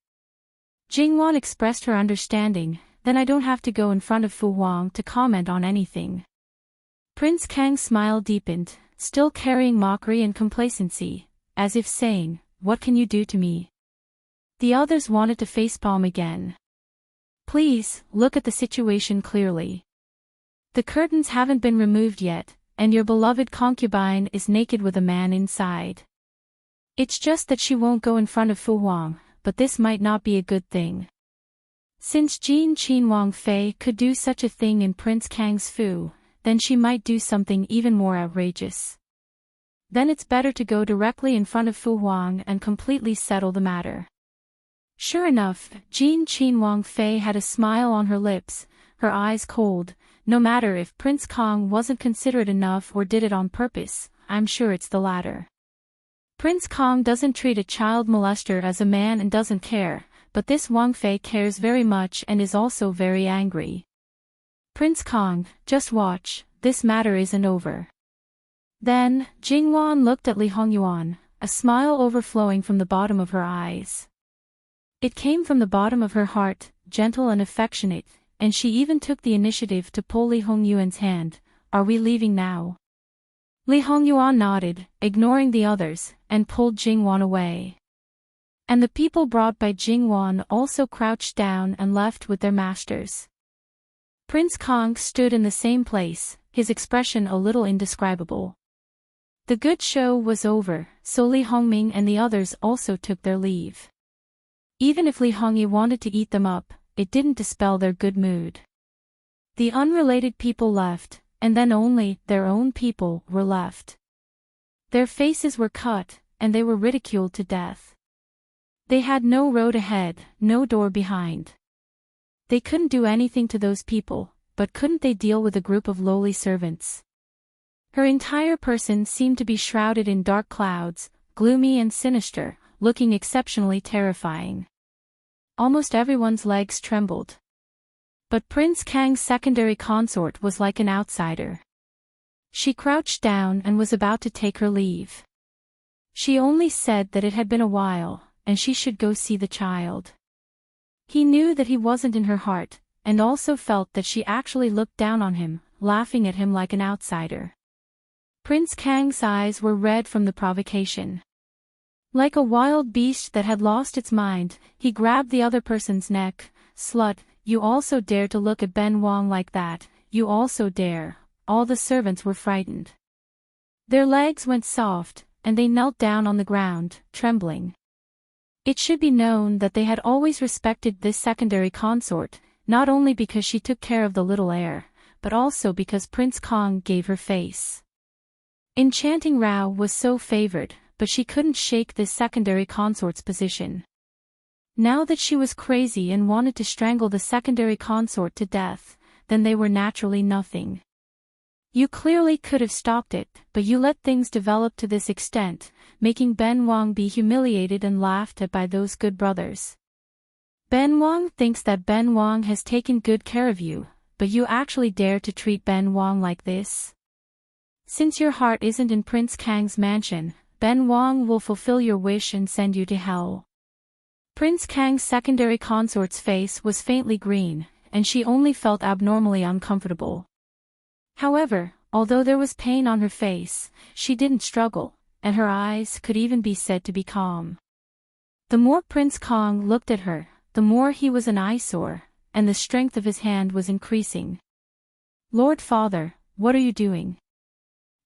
Jingwan expressed her understanding, then I don't have to go in front of Fu Huang to comment on anything. Prince Kang's smile deepened, still carrying mockery and complacency, as if saying, "What can you do to me?" The others wanted to facepalm again. Please, look at the situation clearly. The curtains haven't been removed yet, and your beloved concubine is naked with a man inside. It's just that she won't go in front of Fu Huang, but this might not be a good thing. Since Jin Qin Wang Fei could do such a thing in Prince Kang's Fu, then she might do something even more outrageous. Then it's better to go directly in front of Fu Huang and completely settle the matter. Sure enough, Jin Qin Wang Fei had a smile on her lips, her eyes cold. No matter if Prince Kong wasn't considerate enough or did it on purpose, I'm sure it's the latter. Prince Kong doesn't treat a child molester as a man and doesn't care, but this Wang Fei cares very much and is also very angry. Prince Kong, just watch, this matter isn't over. Then, Jingwan looked at Li Hongyuan, a smile overflowing from the bottom of her eyes. It came from the bottom of her heart, gentle and affectionate, and she even took the initiative to pull Li Hongyuan's hand. "Are we leaving now?" Li Hongyuan nodded, ignoring the others, and pulled Jingwan away. And the people brought by Jingwan also crouched down and left with their masters. Prince Kong stood in the same place, his expression a little indescribable. The good show was over, so Li Hongming and the others also took their leave. Even if Li Hongyi wanted to eat them up, it didn't dispel their good mood. The unrelated people left, and then only their own people were left. Their faces were cut, and they were ridiculed to death. They had no road ahead, no door behind. They couldn't do anything to those people, but couldn't they deal with a group of lowly servants? Her entire person seemed to be shrouded in dark clouds, gloomy and sinister, looking exceptionally terrifying. Almost everyone's legs trembled. But Prince Kang's secondary consort was like an outsider. She crouched down and was about to take her leave. She only said that it had been a while, and she should go see the child. He knew that he wasn't in her heart, and also felt that she actually looked down on him, laughing at him like an outsider. Prince Kang's eyes were red from the provocation. Like a wild beast that had lost its mind, he grabbed the other person's neck. "Slut, you also dare to look at Ben Wang like that, you also dare." All the servants were frightened. Their legs went soft, and they knelt down on the ground, trembling. It should be known that they had always respected this secondary consort, not only because she took care of the little heir, but also because Prince Kong gave her face. Enchanting Rao was so favored, but she couldn't shake this secondary consort's position. Now that she was crazy and wanted to strangle the secondary consort to death, then they were naturally nothing. You clearly could have stopped it, but you let things develop to this extent, making Ben Wang be humiliated and laughed at by those good brothers. Ben Wang thinks that Ben Wang has taken good care of you, but you actually dare to treat Ben Wang like this? Since your heart isn't in Prince Kang's mansion, Ben Wang will fulfill your wish and send you to hell. Prince Kang's secondary consort's face was faintly green, and she only felt abnormally uncomfortable. However, although there was pain on her face, she didn't struggle, and her eyes could even be said to be calm. The more Prince Kong looked at her, the more he was an eyesore, and the strength of his hand was increasing. "Lord Father, what are you doing?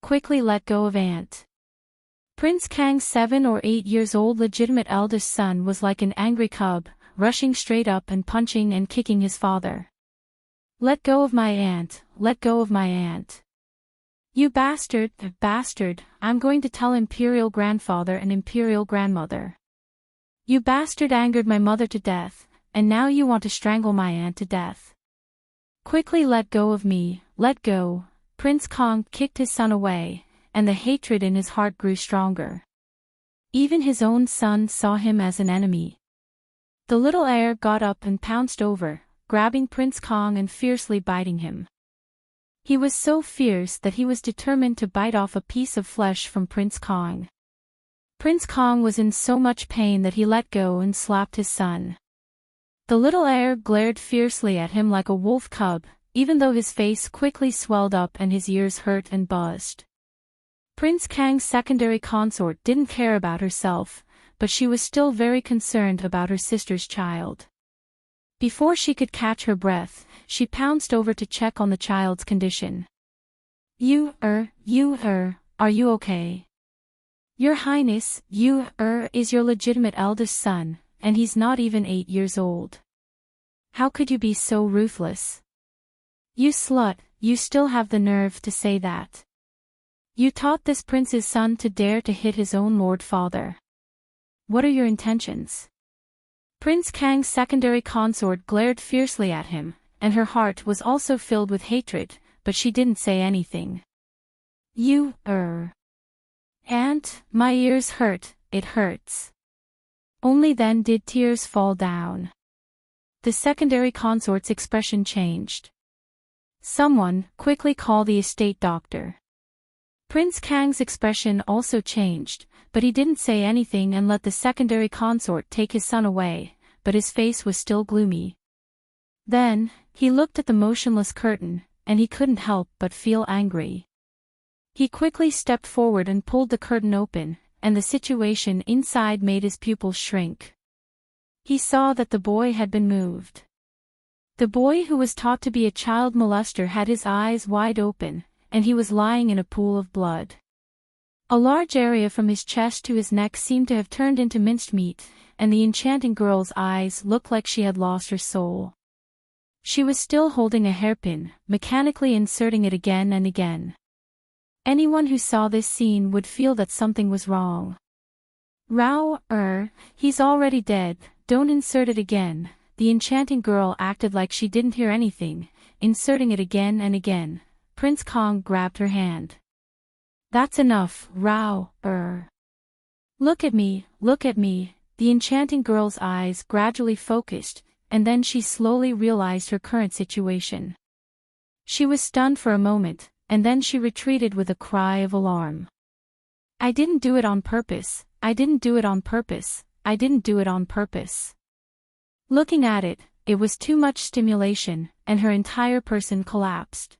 Quickly let go of Aunt." Prince Kang's 7 or 8 years old legitimate eldest son was like an angry cub, rushing straight up and punching and kicking his father. "Let go of my aunt, let go of my aunt. You bastard, bastard, I'm going to tell Imperial Grandfather and Imperial Grandmother. You bastard angered my mother to death, and now you want to strangle my aunt to death. Quickly let go of me, let go." Prince Kong kicked his son away, and the hatred in his heart grew stronger. Even his own son saw him as an enemy. The little heir got up and pounced over, grabbing Prince Kong and fiercely biting him. He was so fierce that he was determined to bite off a piece of flesh from Prince Kong. Prince Kong was in so much pain that he let go and slapped his son. The little heir glared fiercely at him like a wolf cub, even though his face quickly swelled up and his ears hurt and buzzed. Prince Kang's secondary consort didn't care about herself, but she was still very concerned about her sister's child. Before she could catch her breath, she pounced over to check on the child's condition. You, are you okay? Your Highness, is your legitimate eldest son, and he's not even 8 years old. How could you be so ruthless? You slut, you still have the nerve to say that. You taught this prince's son to dare to hit his own lord father. What are your intentions? Prince Kang's secondary consort glared fiercely at him, and her heart was also filled with hatred, but she didn't say anything. You, Aunt, my ears hurt, it hurts. Only then did tears fall down. The secondary consort's expression changed. Someone, quickly call the estate doctor. Prince Kang's expression also changed, but he didn't say anything and let the secondary consort take his son away, but his face was still gloomy. Then, he looked at the motionless curtain, and he couldn't help but feel angry. He quickly stepped forward and pulled the curtain open, and the situation inside made his pupils shrink. He saw that the boy had been moved. The boy who was taught to be a child molester had his eyes wide open, and he was lying in a pool of blood. A large area from his chest to his neck seemed to have turned into minced meat, and the enchanting girl's eyes looked like she had lost her soul. She was still holding a hairpin, mechanically inserting it again and again. Anyone who saw this scene would feel that something was wrong. He's already dead, don't insert it again. The enchanting girl acted like she didn't hear anything, inserting it again and again. Prince Kong grabbed her hand. That's enough, Look at me, look at me. The enchanting girl's eyes gradually focused, and then she slowly realized her current situation. She was stunned for a moment, and then she retreated with a cry of alarm. I didn't do it on purpose, I didn't do it on purpose, I didn't do it on purpose. Looking at it, it was too much stimulation, and her entire person collapsed.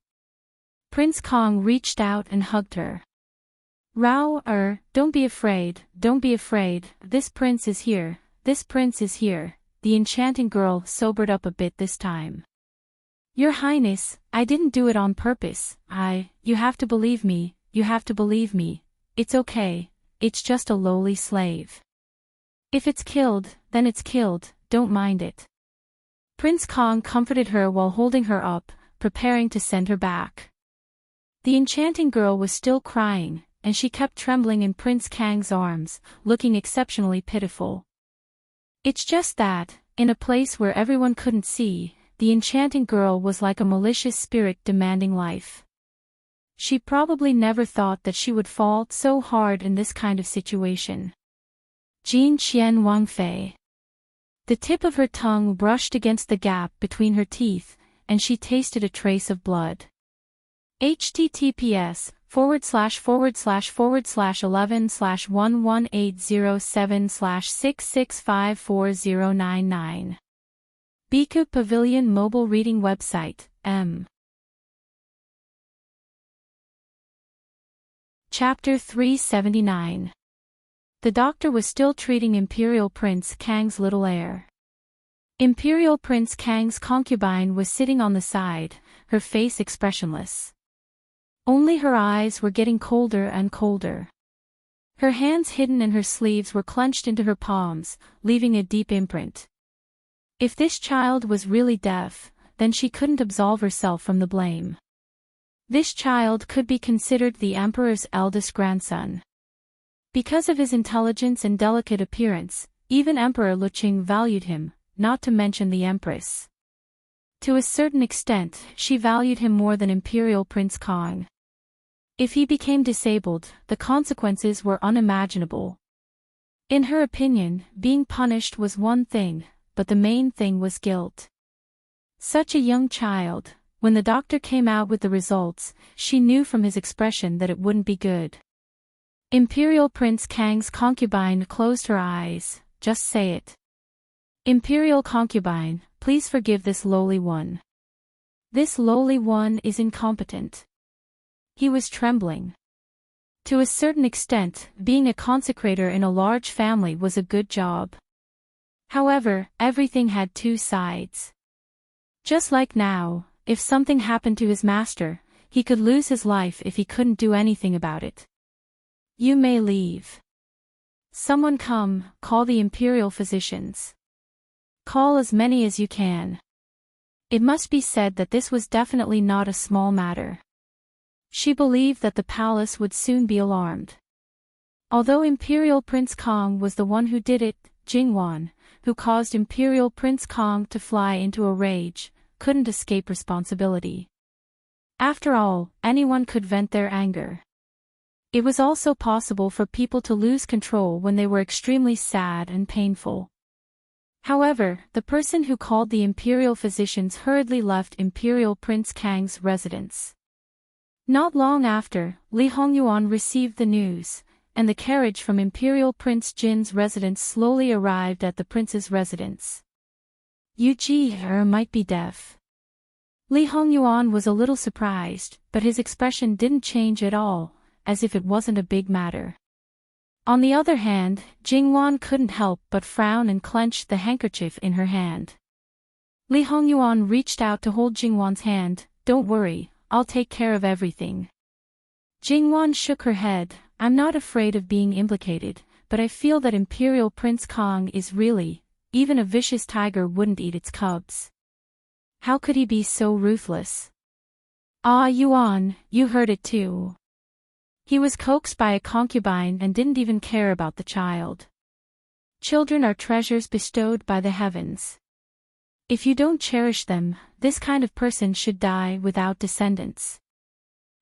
Prince Kong reached out and hugged her. Don't be afraid, don't be afraid, this prince is here, this prince is here. The enchanting girl sobered up a bit this time. Your Highness, I didn't do it on purpose, you have to believe me, you have to believe me. It's okay, it's just a lowly slave. If it's killed, then it's killed, don't mind it. Prince Kong comforted her while holding her up, preparing to send her back. The enchanting girl was still crying, and she kept trembling in Prince Kang's arms, looking exceptionally pitiful. It's just that, in a place where everyone couldn't see, the enchanting girl was like a malicious spirit demanding life. She probably never thought that she would fall so hard in this kind of situation. Jin Qian Wang Fei. The tip of her tongue brushed against the gap between her teeth, and she tasted a trace of blood. https://11/11807/6654099. Biku Pavilion Mobile Reading Website, M. Chapter 379. The doctor was still treating Imperial Prince Kang's little heir. Imperial Prince Kang's concubine was sitting on the side, her face expressionless. Only her eyes were getting colder and colder. Her hands hidden in her sleeves were clenched into her palms, leaving a deep imprint. If this child was really deaf, then she couldn't absolve herself from the blame. This child could be considered the emperor's eldest grandson. Because of his intelligence and delicate appearance, even Emperor Luqing valued him, not to mention the empress. To a certain extent, she valued him more than Imperial Prince Kong. If he became disabled, the consequences were unimaginable. In her opinion, being punished was one thing, but the main thing was guilt. Such a young child, when the doctor came out with the results, she knew from his expression that it wouldn't be good. Imperial Prince Kang's concubine closed her eyes. Just say it. Imperial concubine, please forgive this lowly one. This lowly one is incompetent. He was trembling. To a certain extent, being a consecrator in a large family was a good job. However, everything had two sides. Just like now, if something happened to his master, he could lose his life if he couldn't do anything about it. You may leave. Someone come, call the imperial physicians. Call as many as you can. It must be said that this was definitely not a small matter. She believed that the palace would soon be alarmed. Although Imperial Prince Kong was the one who did it, Jingwan, who caused Imperial Prince Kong to fly into a rage, couldn't escape responsibility. After all, anyone could vent their anger. It was also possible for people to lose control when they were extremely sad and painful. However, the person who called the imperial physicians hurriedly left Imperial Prince Kang's residence. Not long after, Li Hongyuan received the news, and the carriage from Imperial Prince Jin's residence slowly arrived at the prince's residence. Might be deaf. Li Hongyuan was a little surprised, but his expression didn't change at all, as if it wasn't a big matter. On the other hand, Jingwan couldn't help but frown and clench the handkerchief in her hand. Li Hongyuan reached out to hold Jingwan's hand. "Don't worry, I'll take care of everything." Jingwan shook her head. "I'm not afraid of being implicated, but I feel that Imperial Prince Kong is really, even a vicious tiger wouldn't eat its cubs. How could he be so ruthless?" "Ah, Yuan, you heard it too. He was coaxed by a concubine and didn't even care about the child. Children are treasures bestowed by the heavens. If you don't cherish them, this kind of person should die without descendants."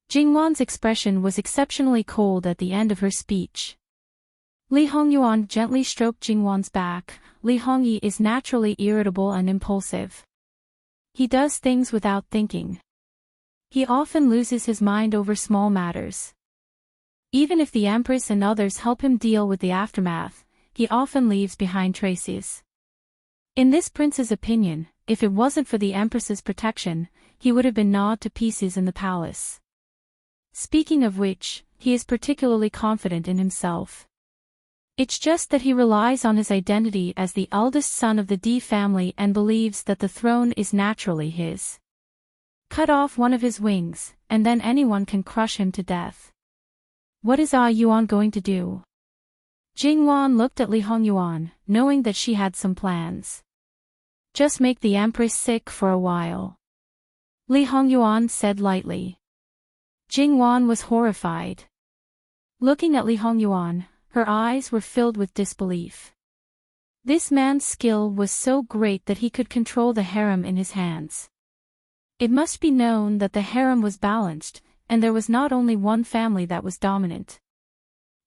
Jingwan's expression was exceptionally cold at the end of her speech. Li Hongyuan gently stroked Jingwan's back. Li Hongyi is naturally irritable and impulsive. He does things without thinking. He often loses his mind over small matters. Even if the Empress and others help him deal with the aftermath, he often leaves behind traces. In this prince's opinion, if it wasn't for the Empress's protection, he would have been gnawed to pieces in the palace. Speaking of which, he is particularly confident in himself. It's just that he relies on his identity as the eldest son of the D family and believes that the throne is naturally his. Cut off one of his wings, and then anyone can crush him to death. What is Yuan going to do? Jingwan looked at Li Hongyuan, knowing that she had some plans. Just make the Empress sick for a while. Li Hongyuan said lightly. Jingwan was horrified. Looking at Li Hongyuan, her eyes were filled with disbelief. This man's skill was so great that he could control the harem in his hands. It must be known that the harem was balanced, and there was not only one family that was dominant.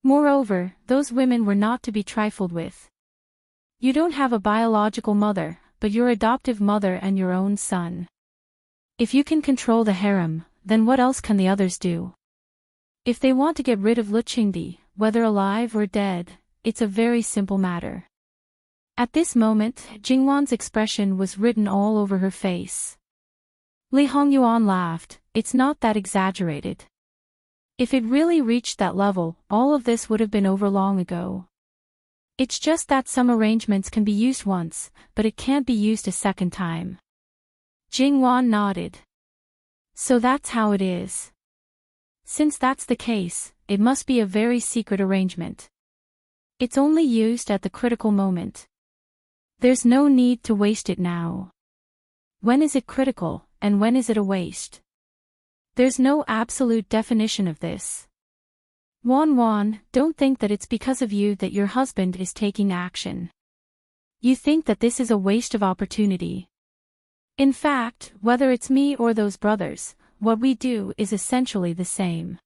Moreover, those women were not to be trifled with. You don't have a biological mother, but your adoptive mother and your own son. If you can control the harem, then what else can the others do? If they want to get rid of Lu Qingdi, whether alive or dead, it's a very simple matter. At this moment, Jingwan's expression was written all over her face. Li Hongyuan laughed. "It's not that exaggerated. If it really reached that level, all of this would have been over long ago. It's just that some arrangements can be used once, but it can't be used a second time." Jingwan nodded. "So that's how it is. Since that's the case, it must be a very secret arrangement. It's only used at the critical moment. There's no need to waste it now. When is it critical, and when is it a waste? There's no absolute definition of this. Wan, don't think that it's because of you that your husband is taking action. You think that this is a waste of opportunity. In fact, whether it's me or those brothers, what we do is essentially the same.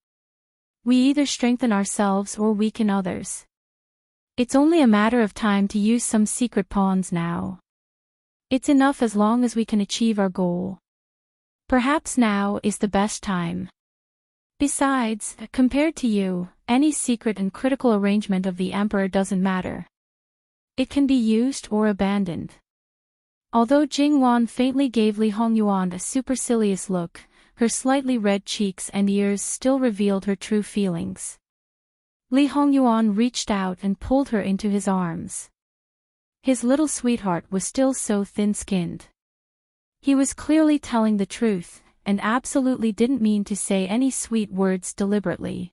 We either strengthen ourselves or weaken others. It's only a matter of time to use some secret pawns now. It's enough as long as we can achieve our goal. Perhaps now is the best time. Besides, compared to you, any secret and critical arrangement of the Emperor doesn't matter. It can be used or abandoned." Although Jingwan faintly gave Li Hongyuan a supercilious look, her slightly red cheeks and ears still revealed her true feelings. Li Hongyuan reached out and pulled her into his arms. His little sweetheart was still so thin-skinned. He was clearly telling the truth, and absolutely didn't mean to say any sweet words deliberately.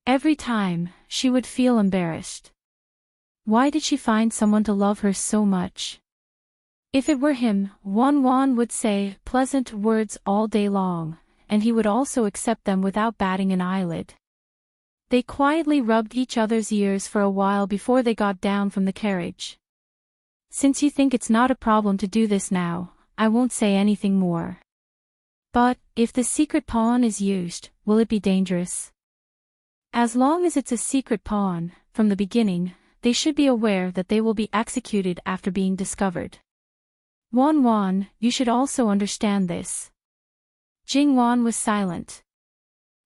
Every time, she would feel embarrassed. Why did she find someone to love her so much? If it were him, Wan would say pleasant words all day long, and he would also accept them without batting an eyelid. They quietly rubbed each other's ears for a while before they got down from the carriage. "Since you think it's not a problem to do this now, I won't say anything more. But, if the secret pawn is used, will it be dangerous?" "As long as it's a secret pawn, from the beginning, they should be aware that they will be executed after being discovered. Wan, you should also understand this." Jingwan was silent.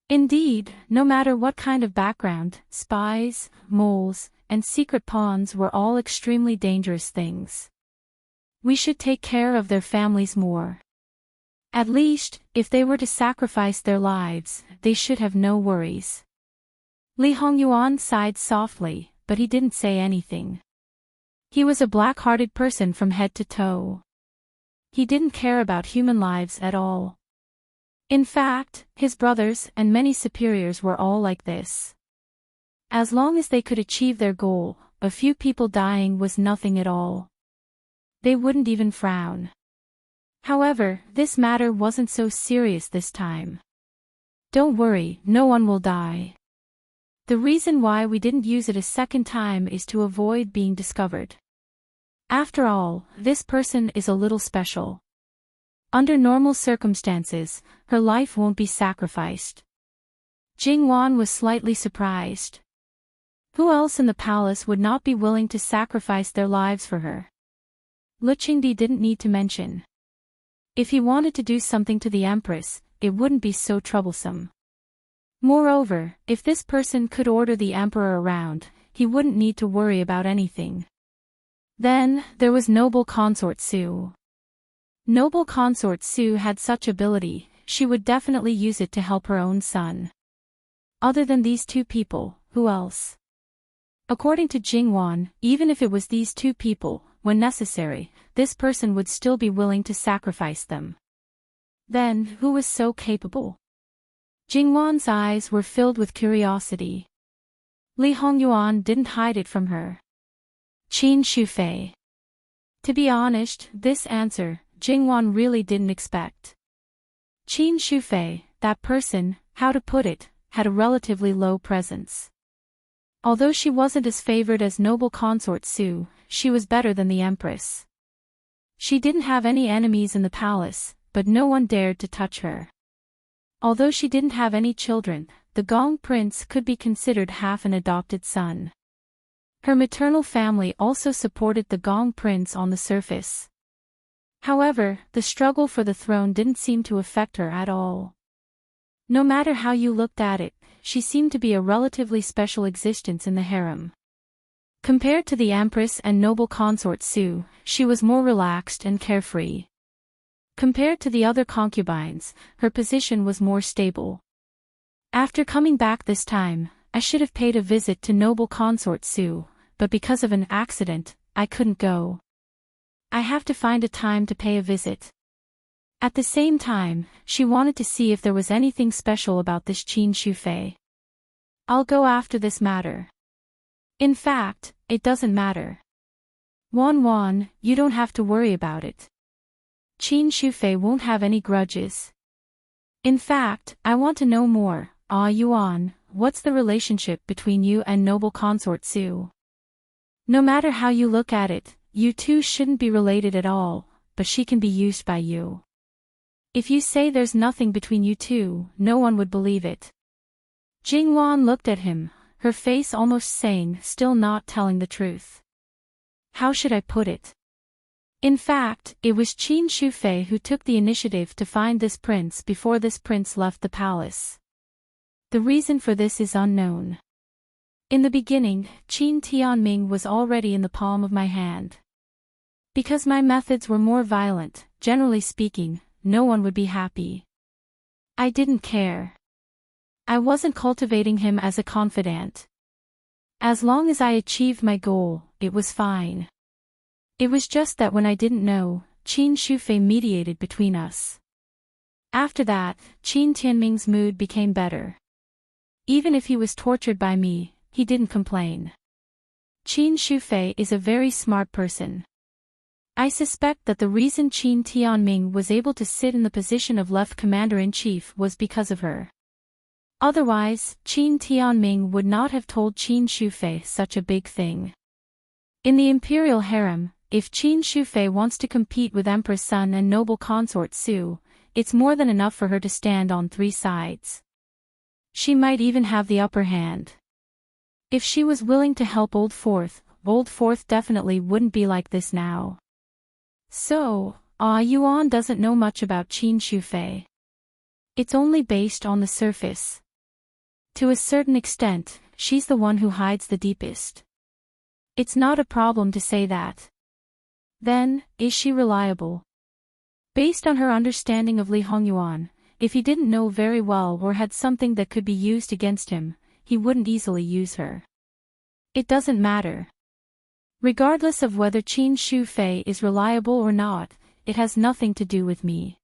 Indeed, no matter what kind of background, spies, moles, and secret pawns were all extremely dangerous things. We should take care of their families more. At least, if they were to sacrifice their lives, they should have no worries. Li Hongyuan sighed softly, but he didn't say anything. He was a black-hearted person from head to toe. He didn't care about human lives at all. In fact, his brothers and many superiors were all like this. As long as they could achieve their goal, a few people dying was nothing at all. They wouldn't even frown. However, this matter wasn't so serious this time. Don't worry, no one will die. The reason why we didn't use it a second time is to avoid being discovered. After all, this person is a little special. Under normal circumstances, her life won't be sacrificed. Jingwan was slightly surprised. Who else in the palace would not be willing to sacrifice their lives for her? Lu Qingdi didn't need to mention. If he wanted to do something to the Empress, it wouldn't be so troublesome. Moreover, if this person could order the Emperor around, he wouldn't need to worry about anything. Then, there was Noble Consort Su. Noble Consort Su had such ability, she would definitely use it to help her own son. Other than these two people, who else? According to Jingwan, even if it was these two people, when necessary, this person would still be willing to sacrifice them. Then, who was so capable? Jingwan's eyes were filled with curiosity. Li Hongyuan didn't hide it from her. Qin Shufei. To be honest, this answer, Jingwan really didn't expect. Qin Shufei, that person, how to put it, had a relatively low presence. Although she wasn't as favored as Noble Consort Su, she was better than the Empress. She didn't have any enemies in the palace, but no one dared to touch her. Although she didn't have any children, the Gong Prince could be considered half an adopted son. Her maternal family also supported the Gong Prince on the surface. However, the struggle for the throne didn't seem to affect her at all. No matter how you looked at it, she seemed to be a relatively special existence in the harem. Compared to the Empress and Noble Consort Su, she was more relaxed and carefree. Compared to the other concubines, her position was more stable. After coming back this time, I should have paid a visit to Noble Consort Su, but because of an accident, I couldn't go. I have to find a time to pay a visit. At the same time, she wanted to see if there was anything special about this Qin Shufei. I'll go after this matter. In fact, it doesn't matter. Wan, you don't have to worry about it. Qin Shufei won't have any grudges. In fact, I want to know more. Yuan, what's the relationship between you and Noble Consort Su? No matter how you look at it, you two shouldn't be related at all, but she can be used by you. If you say there's nothing between you two, no one would believe it. Jingwan looked at him, her face almost saying, still not telling the truth. How should I put it? In fact, it was Qin Shufei who took the initiative to find this prince before this prince left the palace. The reason for this is unknown. In the beginning, Qin Tianming was already in the palm of my hand. Because my methods were more violent, generally speaking, no one would be happy. I didn't care. I wasn't cultivating him as a confidant. As long as I achieved my goal, it was fine. It was just that when I didn't know, Qin Shufei mediated between us. After that, Qin Tianming's mood became better. Even if he was tortured by me, he didn't complain. Qin Shufei is a very smart person. I suspect that the reason Qin Tianming was able to sit in the position of Left Commander-in-Chief was because of her. Otherwise, Qin Tianming would not have told Qin Shufei such a big thing. In the imperial harem, if Qin Shufei wants to compete with Empress Sun and Noble Consort Su, it's more than enough for her to stand on three sides. She might even have the upper hand. If she was willing to help Old Fourth definitely wouldn't be like this now. So, Yuan doesn't know much about Qin Shufei. It's only based on the surface. To a certain extent, she's the one who hides the deepest. It's not a problem to say that. Then, is she reliable? Based on her understanding of Li Hongyuan, if he didn't know very well or had something that could be used against him, he wouldn't easily use her. It doesn't matter. Regardless of whether Qin Shufei is reliable or not, it has nothing to do with me.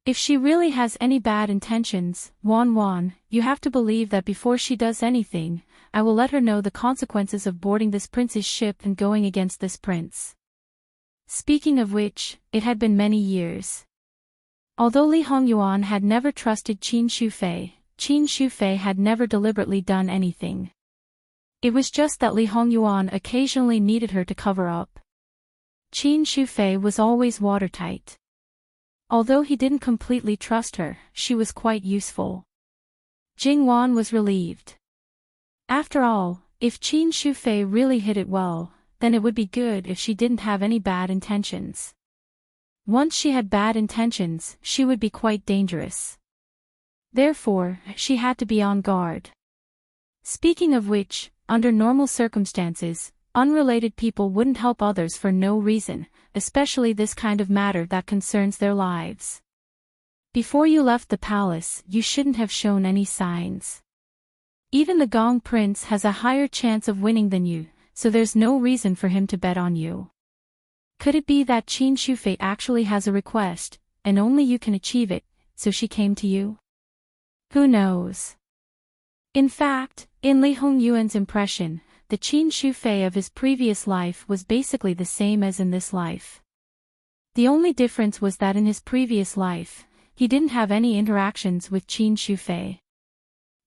If she really has any bad intentions, Wan, you have to believe that before she does anything, I will let her know the consequences of boarding this prince's ship and going against this prince. Speaking of which, it had been many years. Although Li Hongyuan had never trusted Qin Shufei had never deliberately done anything. It was just that Li Hongyuan occasionally needed her to cover up. Qin Shufei was always watertight. Although he didn't completely trust her, she was quite useful. Jing Wan was relieved. After all, if Qin Shufei really hid it well, then it would be good if she didn't have any bad intentions. Once she had bad intentions, she would be quite dangerous. Therefore, she had to be on guard. Speaking of which, under normal circumstances, unrelated people wouldn't help others for no reason, especially this kind of matter that concerns their lives. Before you left the palace, you shouldn't have shown any signs. Even the Gong Prince has a higher chance of winning than you, so there's no reason for him to bet on you. Could it be that Qin Shufei actually has a request, and only you can achieve it, so she came to you? Who knows? In fact, in Li Hongyuan's impression, the Qin Shufei of his previous life was basically the same as in this life. The only difference was that in his previous life, he didn't have any interactions with Qin Shufei.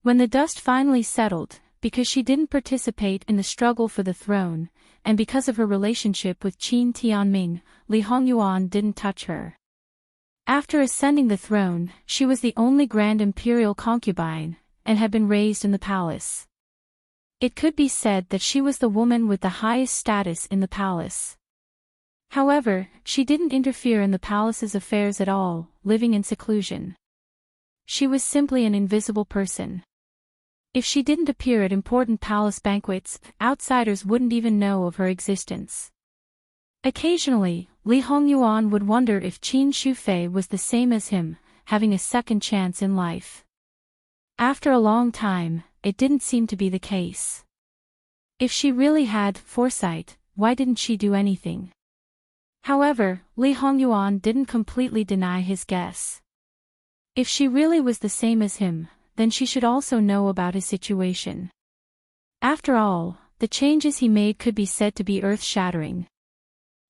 When the dust finally settled, because she didn't participate in the struggle for the throne, and because of her relationship with Qin Tianming, Li Hongyuan didn't touch her. After ascending the throne, she was the only grand imperial concubine, and had been raised in the palace. It could be said that she was the woman with the highest status in the palace. However, she didn't interfere in the palace's affairs at all, living in seclusion. She was simply an invisible person. If she didn't appear at important palace banquets, outsiders wouldn't even know of her existence. Occasionally, Li Hongyuan would wonder if Qin Shufei was the same as him, having a second chance in life. After a long time, it didn't seem to be the case. If she really had foresight, why didn't she do anything? However, Li Hongyuan didn't completely deny his guess. If she really was the same as him, then she should also know about his situation. After all, the changes he made could be said to be earth-shattering.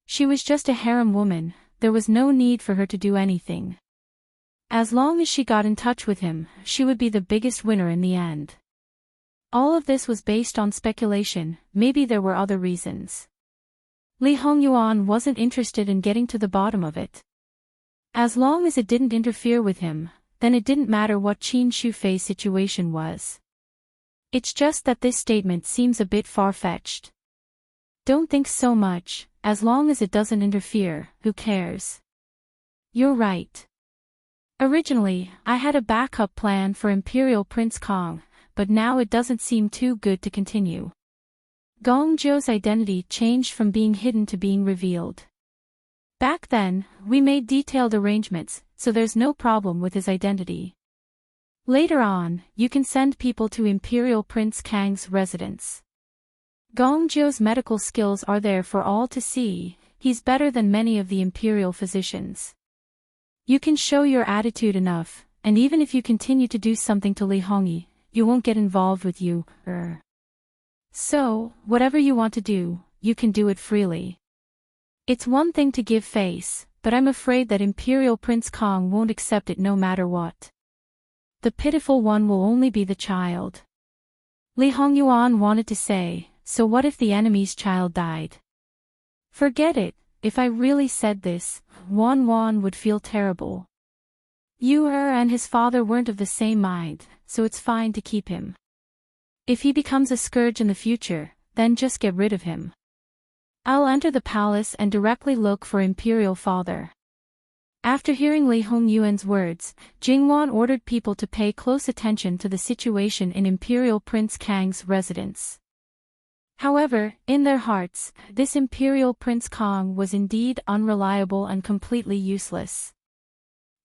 She was just a harem woman, there was no need for her to do anything. As long as she got in touch with him, she would be the biggest winner in the end. All of this was based on speculation, maybe there were other reasons. Li Hongyuan wasn't interested in getting to the bottom of it. As long as it didn't interfere with him, then it didn't matter what Qin Shufei's situation was. It's just that this statement seems a bit far-fetched. Don't think so much, as long as it doesn't interfere, who cares? You're right. Originally, I had a backup plan for Imperial Prince Kong, but now it doesn't seem too good to continue. Gong Zhou's identity changed from being hidden to being revealed. Back then, we made detailed arrangements, so there's no problem with his identity. Later on, you can send people to Imperial Prince Kang's residence. Gong Zhou's medical skills are there for all to see, he's better than many of the imperial physicians. You can show your attitude enough, and even if you continue to do something to Li Hongyi, you won't get involved with you. So, whatever you want to do, you can do it freely. It's one thing to give face, but I'm afraid that Imperial Prince Kong won't accept it no matter what. The pitiful one will only be the child. Li Hongyuan wanted to say, so what if the enemy's child died? Forget it, if I really said this, Wan would feel terrible. And his father weren't of the same mind, so it's fine to keep him. If he becomes a scourge in the future, then just get rid of him. I'll enter the palace and directly look for Imperial Father. After hearing Li Hongyuan's words, Jingwan ordered people to pay close attention to the situation in Imperial Prince Kang's residence. However, in their hearts, this imperial Prince Kong was indeed unreliable and completely useless.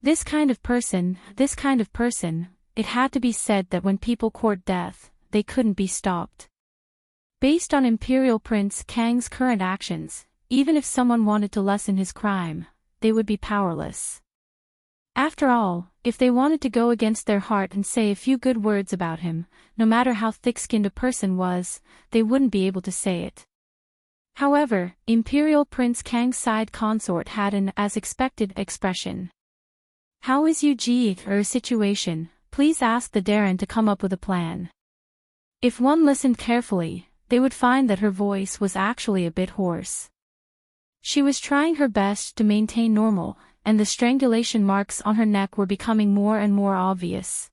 This kind of person, it had to be said that when people court death, they couldn't be stopped. Based on Imperial Prince Kang's current actions, even if someone wanted to lessen his crime, they would be powerless. After all, if they wanted to go against their heart and say a few good words about him, no matter how thick-skinned a person was, they wouldn't be able to say it. However, Imperial Prince Kang's side consort had an as-expected expression. "How is your situation? Please ask the Darren to come up with a plan." If one listened carefully, they would find that her voice was actually a bit hoarse. She was trying her best to maintain normal, and the strangulation marks on her neck were becoming more and more obvious.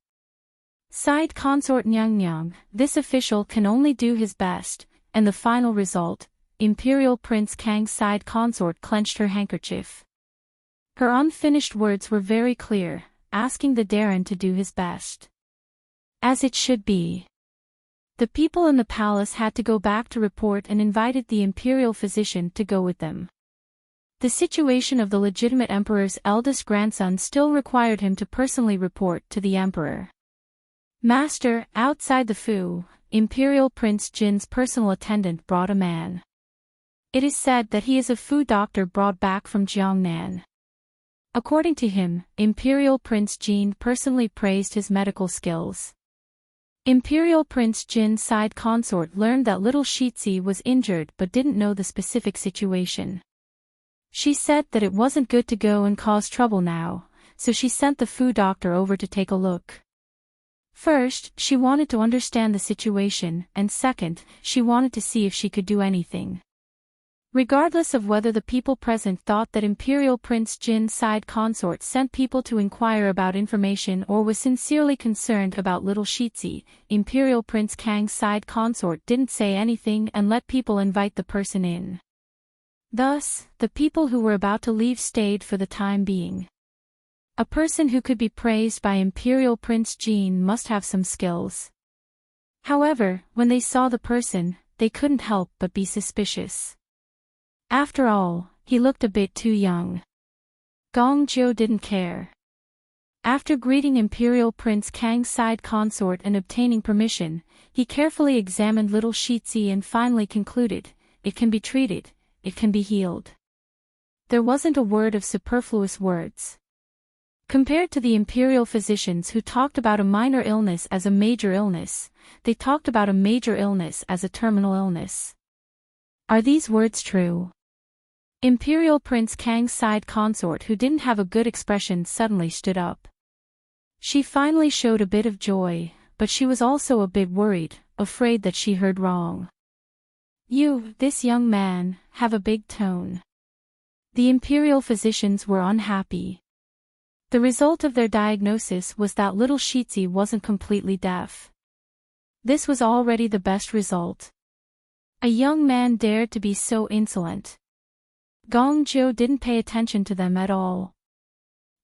Side consort Nyang, this official can only do his best, and the final result, Imperial Prince Kang's side consort clenched her handkerchief. Her unfinished words were very clear, asking the Darren to do his best. As it should be. The people in the palace had to go back to report and invited the imperial physician to go with them. The situation of the legitimate emperor's eldest grandson still required him to personally report to the emperor. "Master, outside the Fu, Imperial Prince Jin's personal attendant brought a man. It is said that he is a Fu doctor brought back from Jiangnan." According to him, Imperial Prince Jin personally praised his medical skills. Imperial Prince Jin's side consort learned that little Shitzi was injured but didn't know the specific situation. She said that it wasn't good to go and cause trouble now, so she sent the Fu doctor over to take a look. First, she wanted to understand the situation, and second, she wanted to see if she could do anything. Regardless of whether the people present thought that Imperial Prince Jin's side consort sent people to inquire about information or was sincerely concerned about little Shitzi, Imperial Prince Kang's side consort didn't say anything and let people invite the person in. Thus, the people who were about to leave stayed for the time being. A person who could be praised by Imperial Prince Jin must have some skills. However, when they saw the person, they couldn't help but be suspicious. After all, he looked a bit too young. Gong Zhou didn't care. After greeting Imperial Prince Kang's side consort and obtaining permission, he carefully examined little Shitzi and finally concluded, "It can be treated. It can be healed." There wasn't a word of superfluous words. Compared to the imperial physicians who talked about a minor illness as a major illness, they talked about a major illness as a terminal illness. Are these words true? Imperial Prince Kang's side consort who didn't have a good expression suddenly stood up. She finally showed a bit of joy, but she was also a bit worried, afraid that she heard wrong. "You, this young man, have a big tone." The imperial physicians were unhappy. The result of their diagnosis was that little Shitzi wasn't completely deaf. This was already the best result. A young man dared to be so insolent. Gong Zhou didn't pay attention to them at all.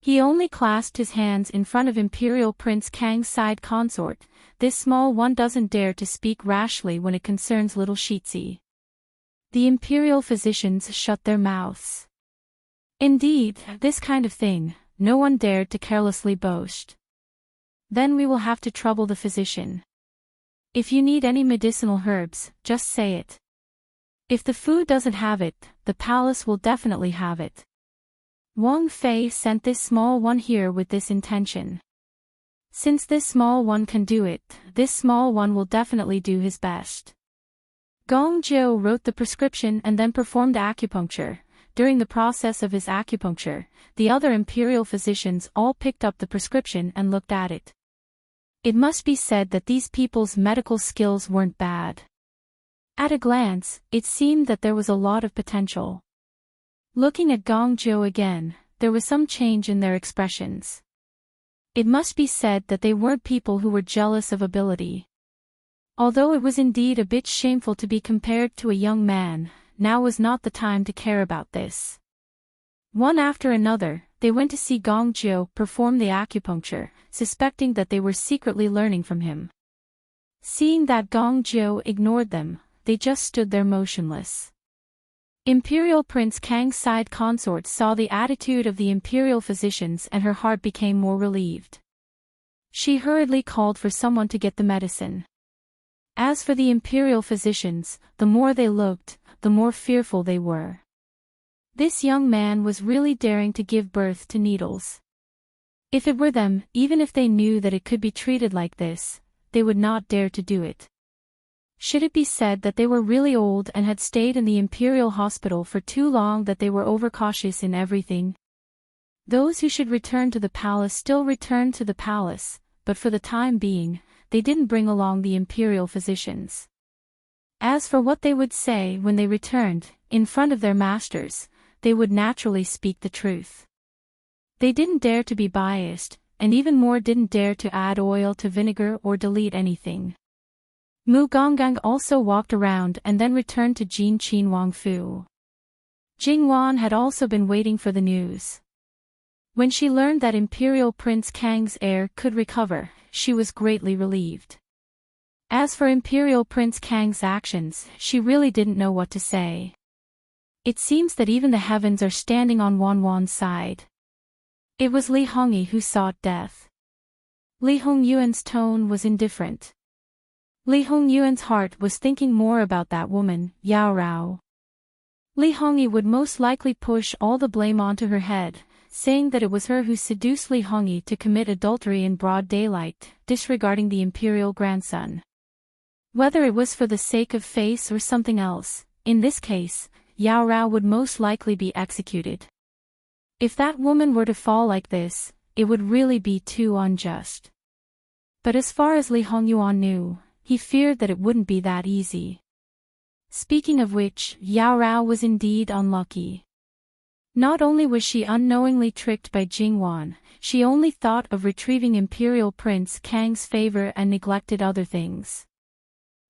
He only clasped his hands in front of Imperial Prince Kang's side consort. "This small one doesn't dare to speak rashly when it concerns little Shitzi." The imperial physicians shut their mouths. Indeed, this kind of thing, no one dared to carelessly boast. "Then we will have to trouble the physician. If you need any medicinal herbs, just say it. If the food doesn't have it, the palace will definitely have it. Wang Fei sent this small one here with this intention. Since this small one can do it, this small one will definitely do his best." Gong Zhou wrote the prescription and then performed acupuncture. During the process of his acupuncture, the other imperial physicians all picked up the prescription and looked at it. It must be said that these people's medical skills weren't bad. At a glance, it seemed that there was a lot of potential. Looking at Gong Zhou again, there was some change in their expressions. It must be said that they weren't people who were jealous of ability. Although it was indeed a bit shameful to be compared to a young man, now was not the time to care about this. One after another, they went to see Gong Zhou perform the acupuncture, suspecting that they were secretly learning from him. Seeing that Gong Zhou ignored them, they just stood there motionless. Imperial Prince Kang's side consort saw the attitude of the imperial physicians and her heart became more relieved. She hurriedly called for someone to get the medicine. As for the imperial physicians, the more they looked, the more fearful they were. This young man was really daring to give birth to needles. If it were them, even if they knew that it could be treated like this, they would not dare to do it. Should it be said that they were really old and had stayed in the imperial hospital for too long, that they were overcautious in everything? Those who should return to the palace still returned to the palace, but for the time being, they didn't bring along the imperial physicians. As for what they would say when they returned, in front of their masters, they would naturally speak the truth. They didn't dare to be biased, and even more didn't dare to add oil to vinegar or delete anything. Mu Gonggang also walked around and then returned to Jin Qin Wang Fu. Jingwan had also been waiting for the news. When she learned that Imperial Prince Kang's heir could recover, she was greatly relieved. As for Imperial Prince Kang's actions, she really didn't know what to say. It seems that even the heavens are standing on Wan's side. It was Li Hongyi who sought death. Li Hongyuan's tone was indifferent. Li Hongyuan's heart was thinking more about that woman, Yao Rao. Li Hongyi would most likely push all the blame onto her head, saying that it was her who seduced Li Hongyi to commit adultery in broad daylight, disregarding the imperial grandson. Whether it was for the sake of face or something else, in this case, Yao Rao would most likely be executed. If that woman were to fall like this, it would really be too unjust. But as far as Li Hongyuan knew, he feared that it wouldn't be that easy. Speaking of which, Yao Rao was indeed unlucky. Not only was she unknowingly tricked by Jingwan, she only thought of retrieving Imperial Prince Kang's favor and neglected other things.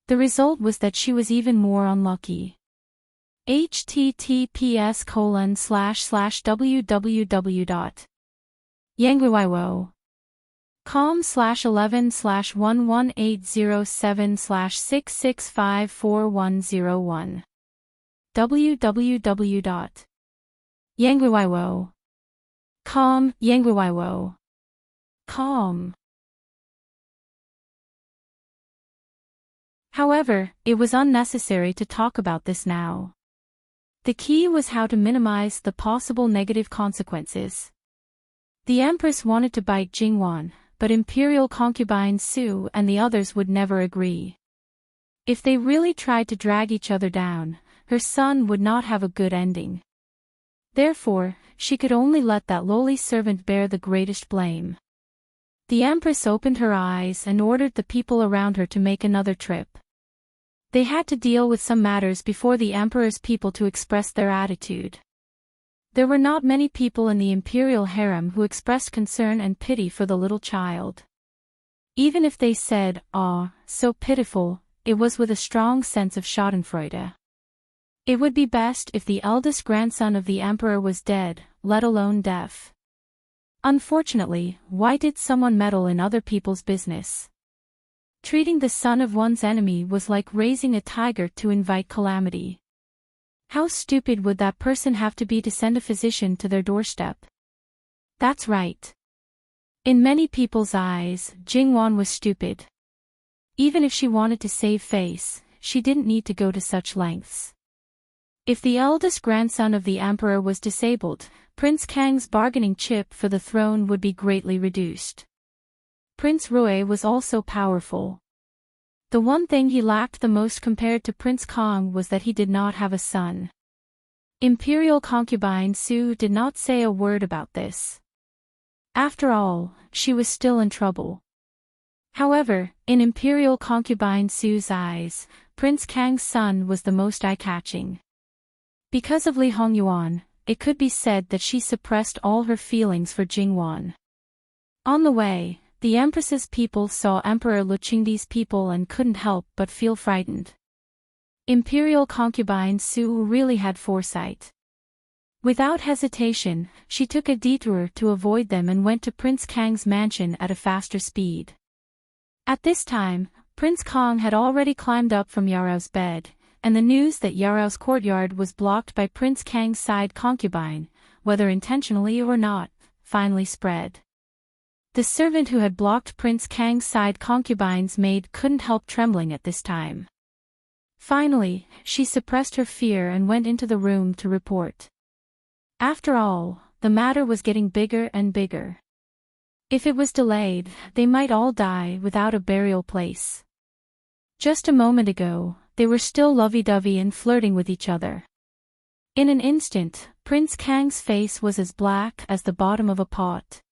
The result was that she was even more unlucky. https://www.yanguiwaiwo.com/11/11807/6654101 www.yanguiwaiwo.com yanguiwaiwo.com. However, it was unnecessary to talk about this now. The key was how to minimize the possible negative consequences. The Empress wanted to bite Jingwan, but Imperial concubine Su and the others would never agree. If they really tried to drag each other down, her son would not have a good ending. Therefore, she could only let that lowly servant bear the greatest blame. The Empress opened her eyes and ordered the people around her to make another trip. They had to deal with some matters before the Emperor's people to express their attitude. There were not many people in the imperial harem who expressed concern and pity for the little child. Even if they said, "Ah, so pitiful," it was with a strong sense of schadenfreude. It would be best if the eldest grandson of the Emperor was dead, let alone deaf. Unfortunately, why did someone meddle in other people's business? Treating the son of one's enemy was like raising a tiger to invite calamity. How stupid would that person have to be to send a physician to their doorstep? That's right. In many people's eyes, Jingwan was stupid. Even if she wanted to save face, she didn't need to go to such lengths. If the eldest grandson of the Emperor was disabled, Prince Kang's bargaining chip for the throne would be greatly reduced. Prince Rui was also powerful. The one thing he lacked the most compared to Prince Kong was that he did not have a son. Imperial concubine Su did not say a word about this. After all, she was still in trouble. However, in Imperial concubine Su's eyes, Prince Kang's son was the most eye-catching. Because of Li Hongyuan, it could be said that she suppressed all her feelings for Jingwan. On the way, the Empress's people saw Emperor Luqingdi's people and couldn't help but feel frightened. Imperial concubine Su really had foresight. Without hesitation, she took a detour to avoid them and went to Prince Kang's mansion at a faster speed. At this time, Prince Kong had already climbed up from Yarao's bed. and the news that Yarao's courtyard was blocked by Prince Kang's side concubine, whether intentionally or not, finally spread. The servant who had blocked Prince Kang's side concubine's maid couldn't help trembling at this time. Finally, she suppressed her fear and went into the room to report. After all, the matter was getting bigger and bigger. If it was delayed, they might all die without a burial place. Just a moment ago, they were still lovey-dovey and flirting with each other. In an instant, Prince Kang's face was as black as the bottom of a pot.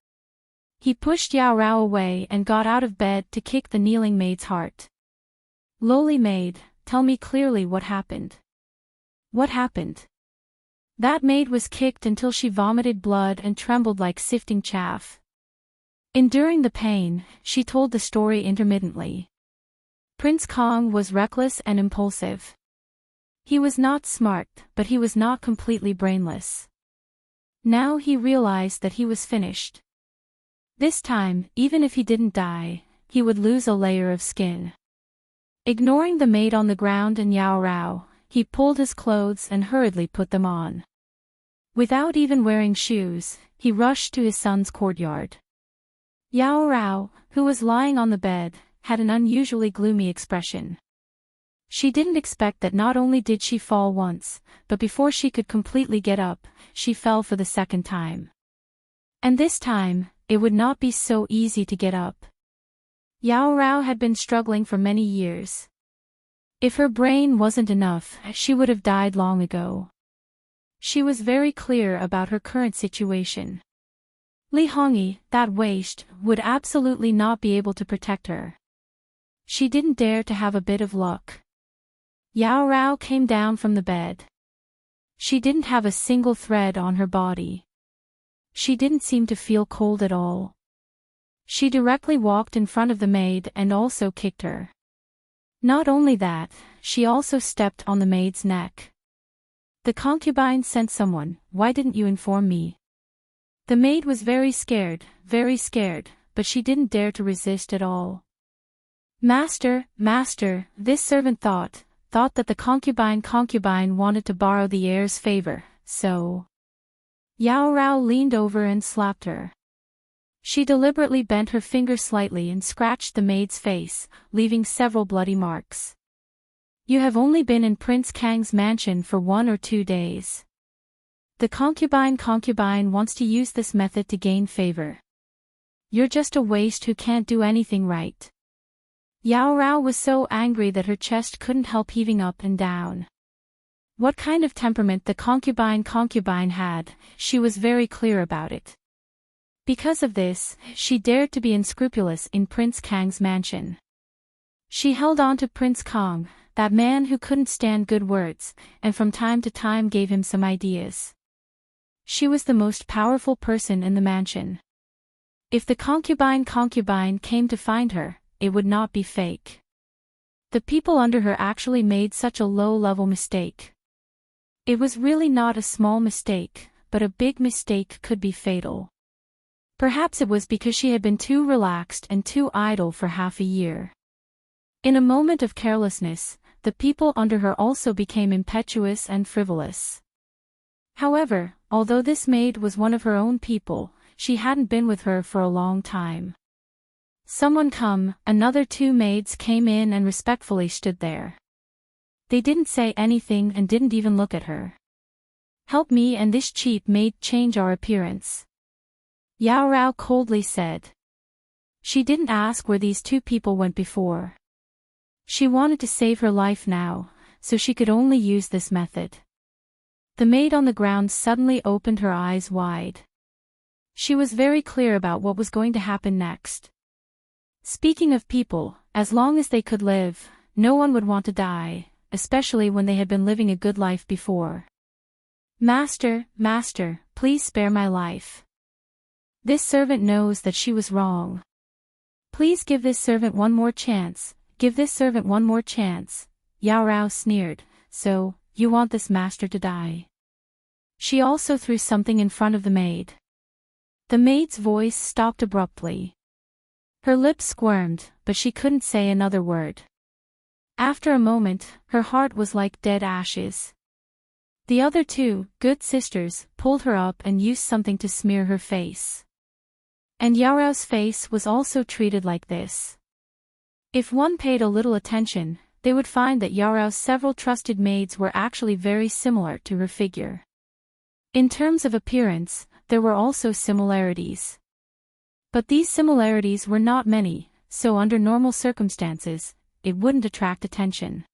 He pushed Yao Rao away and got out of bed to kick the kneeling maid's heart. "Lowly maid, tell me clearly what happened." "What happened?" That maid was kicked until she vomited blood and trembled like sifting chaff. Enduring the pain, she told the story intermittently. Prince Kang was reckless and impulsive. He was not smart, but he was not completely brainless. Now he realized that he was finished. This time, even if he didn't die, he would lose a layer of skin. Ignoring the maid on the ground and Yao Rao, he pulled his clothes and hurriedly put them on. Without even wearing shoes, he rushed to his son's courtyard. Yao Rao, who was lying on the bed, had an unusually gloomy expression. She didn't expect that not only did she fall once, but before she could completely get up, she fell for the second time. And this time, it would not be so easy to get up. Yao Rao had been struggling for many years. If her brain wasn't enough, she would have died long ago. She was very clear about her current situation. Li Hongyi, that waste, would absolutely not be able to protect her. She didn't dare to have a bit of luck. Yao Rao came down from the bed. She didn't have a single thread on her body. She didn't seem to feel cold at all. She directly walked in front of the maid and also kicked her. Not only that, she also stepped on the maid's neck. "The concubine sent someone, why didn't you inform me?" The maid was very scared, but she didn't dare to resist at all. Master, this servant thought that the concubine wanted to borrow the heir's favor, so... Yao Rao leaned over and slapped her. She deliberately bent her finger slightly and scratched the maid's face, leaving several bloody marks. "You have only been in Prince Kang's mansion for 1 or 2 days. The concubine wants to use this method to gain favor. You're just a waste who can't do anything right." Yao Rao was so angry that her chest couldn't help heaving up and down. What kind of temperament the concubine had, she was very clear about it. Because of this, she dared to be unscrupulous in Prince Kang's mansion. She held on to Prince Kang, that man who couldn't stand good words, and from time to time gave him some ideas. She was the most powerful person in the mansion. If the concubine came to find her, it would not be fake. The people under her actually made such a low-level mistake. It was really not a small mistake, but a big mistake could be fatal. Perhaps it was because she had been too relaxed and too idle for half a year. In a moment of carelessness, the people under her also became impetuous and frivolous. However, although this maid was one of her own people, she hadn't been with her for a long time. "Someone come," another 2 maids came in and respectfully stood there. They didn't say anything and didn't even look at her. "Help me and this cheap maid change our appearance," Yao Rao coldly said. She didn't ask where these 2 people went before. She wanted to save her life now, so she could only use this method. The maid on the ground suddenly opened her eyes wide. She was very clear about what was going to happen next. Speaking of people, as long as they could live, no one would want to die, especially when they had been living a good life before. Master, please spare my life. This servant knows that she was wrong. Please give this servant one more chance, Yao Rao sneered. "So, you want this master to die?" She also threw something in front of the maid. The maid's voice stopped abruptly. Her lips squirmed, but she couldn't say another word. After a moment, her heart was like dead ashes. The other two, good sisters, pulled her up and used something to smear her face. And Yaorao's face was also treated like this. If one paid a little attention, they would find that Yaorao's several trusted maids were actually very similar to her figure. In terms of appearance, there were also similarities. But these similarities were not many, so under normal circumstances, it wouldn't attract attention.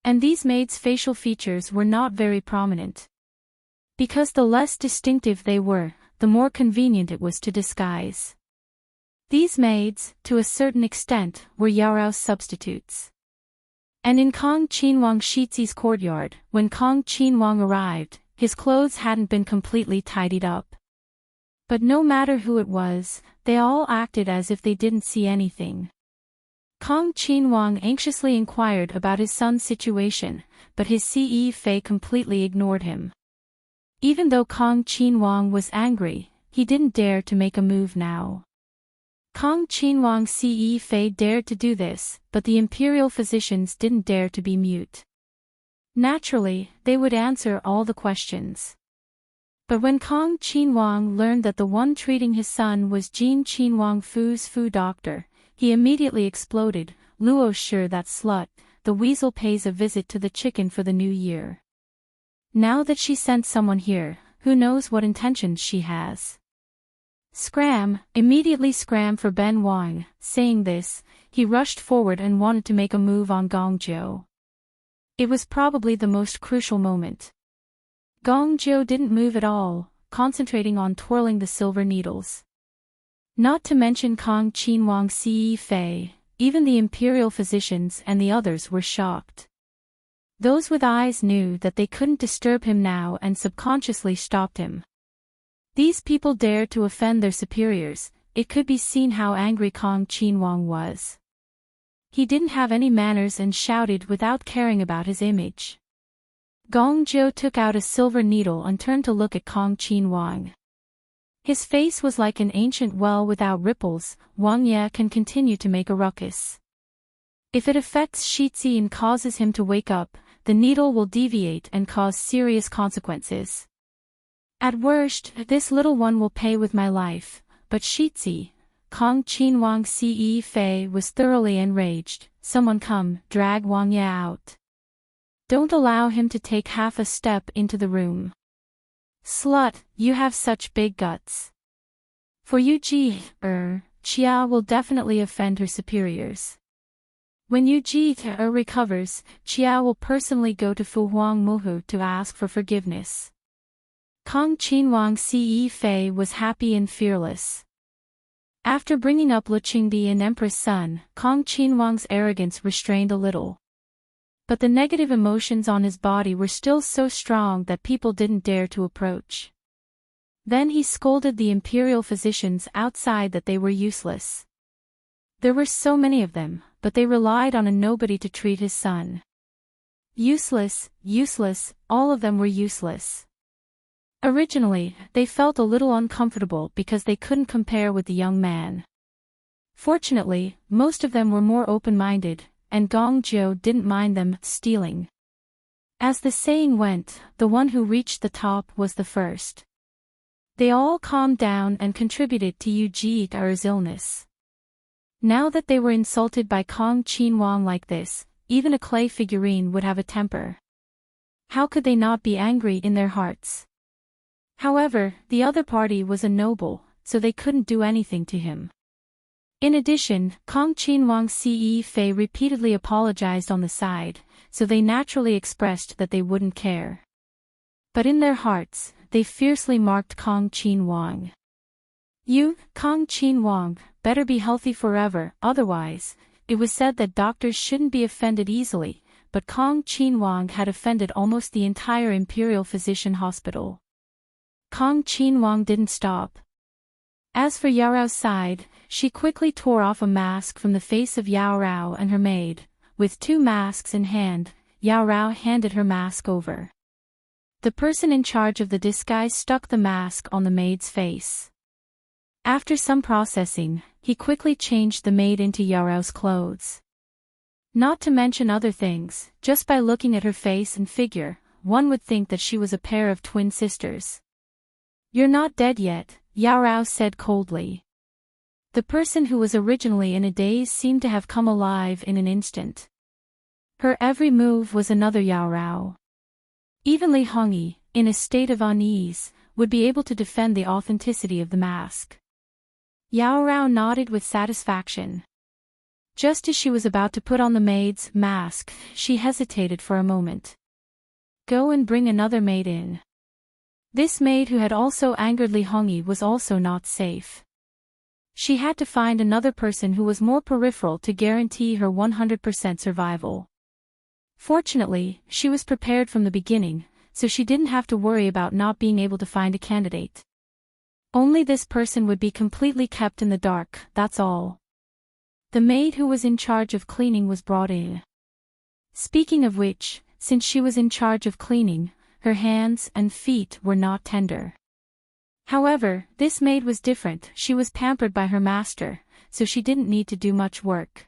And these maids' facial features were not very prominent. Because the less distinctive they were, the more convenient it was to disguise. These maids, to a certain extent, were Yaorao's substitutes. And in Kong Qinwang Shizi's courtyard, when Kong Qinwang arrived, his clothes hadn't been completely tidied up. But no matter who it was, they all acted as if they didn't see anything. Kong Qinwang anxiously inquired about his son's situation, but his Ce Fei completely ignored him. Even though Kong Qinwang was angry, he didn't dare to make a move now. Kong Qinwang's Ce Fei dared to do this, but the imperial physicians didn't dare to be mute. Naturally, they would answer all the questions. But when Kong Qinwang learned that the one treating his son was Jin Qinwang Fu's Fu doctor, he immediately exploded. "Luo's sure that slut, the weasel pays a visit to the chicken for the new year. Now that she sent someone here, who knows what intentions she has." Immediately scram for Ben Wang. Saying this, he rushed forward and wanted to make a move on Gongzhou. It was probably the most crucial moment. Gongzhou didn't move at all, concentrating on twirling the silver needles. Not to mention Kong Qinwang's Ce Fei, even the imperial physicians and the others were shocked. Those with eyes knew that they couldn't disturb him now and subconsciously stopped him. These people dared to offend their superiors. It could be seen how angry Kong Qinwang was. He didn't have any manners and shouted without caring about his image. Gongzhou took out a silver needle and turned to look at Kong Qinwang. His face was like an ancient well without ripples. Wang Ye can continue to make a ruckus. If it affects Shizi and causes him to wake up, the needle will deviate and cause serious consequences. At worst, this little one will pay with my life, but Shizi, Kong Qinwang's Ce Fei was thoroughly enraged. "Someone come, drag Wang Ye out. Don't allow him to take half a step into the room. Slut, you have such big guts. For you Chia will definitely offend her superiors. When Yu recovers, Chia will personally go to Fu Huang Muhu to ask for forgiveness." Kong Qinwang's Ce Fei was happy and fearless. After bringing up Lu Qingdi and Empress Sun, Kong Qinwang's arrogance restrained a little. But the negative emotions on his body were still so strong that people didn't dare to approach. Then he scolded the imperial physicians outside that they were useless. There were so many of them, but they relied on a nobody to treat his son. Useless, all of them were useless. Originally, they felt a little uncomfortable because they couldn't compare with the young man. Fortunately, most of them were more open-minded, and Gongzhou didn't mind them stealing. As the saying went, the one who reached the top was the first. They all calmed down and contributed to Yu Ji's illness. Now that they were insulted by Kong Qinwang like this, even a clay figurine would have a temper. How could they not be angry in their hearts? However, the other party was a noble, so they couldn't do anything to him. In addition, Kong Qinwang's Ce Fei repeatedly apologized on the side, so they naturally expressed that they wouldn't care. But in their hearts, they fiercely marked Kong Qinwang. "You, Kong Qinwang, better be healthy forever, otherwise." It was said that doctors shouldn't be offended easily, but Kong Qinwang had offended almost the entire Imperial Physician Hospital. Kong Qinwang didn't stop. As for Yaorao's side, she quickly tore off a mask from the face of Yaorao and her maid. With 2 masks in hand, Yaorao handed her mask over. The person in charge of the disguise stuck the mask on the maid's face. After some processing, he quickly changed the maid into Yaorao's clothes. Not to mention other things, just by looking at her face and figure, one would think that she was a pair of twin sisters. "You're not dead yet," Yao Rao said coldly. The person who was originally in a daze seemed to have come alive in an instant. Her every move was another Yao Rao. Even Li Hongyi, in a state of unease, would be able to defend the authenticity of the mask. Yao Rao nodded with satisfaction. Just as she was about to put on the maid's mask, she hesitated for a moment. "Go and bring another maid in." This maid who had also angered Li Hongyi was also not safe. She had to find another person who was more peripheral to guarantee her 100% survival. Fortunately, she was prepared from the beginning, so she didn't have to worry about not being able to find a candidate. Only this person would be completely kept in the dark, that's all. The maid who was in charge of cleaning was brought in. Speaking of which, since she was in charge of cleaning, her hands and feet were not tender. However, this maid was different. She was pampered by her master, so she didn't need to do much work.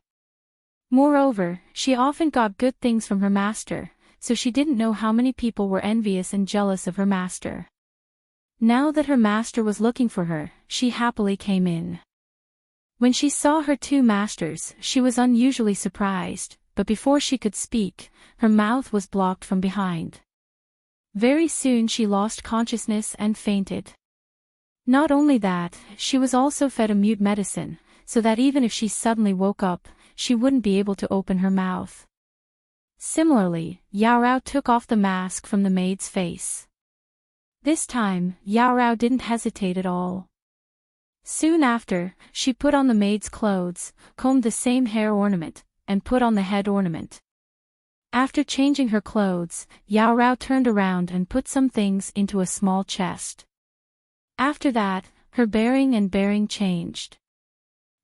Moreover, she often got good things from her master, so she didn't know how many people were envious and jealous of her master. Now that her master was looking for her, she happily came in. When she saw her two masters, she was unusually surprised, but before she could speak, her mouth was blocked from behind. Very soon she lost consciousness and fainted. Not only that, she was also fed a mute medicine, so that even if she suddenly woke up, she wouldn't be able to open her mouth. Similarly, Yao Rao took off the mask from the maid's face. This time, Yao Rao didn't hesitate at all. Soon after, she put on the maid's clothes, combed the same hair ornament, and put on the head ornament. After changing her clothes, Yao Rao turned around and put some things into a small chest. After that, her bearing changed.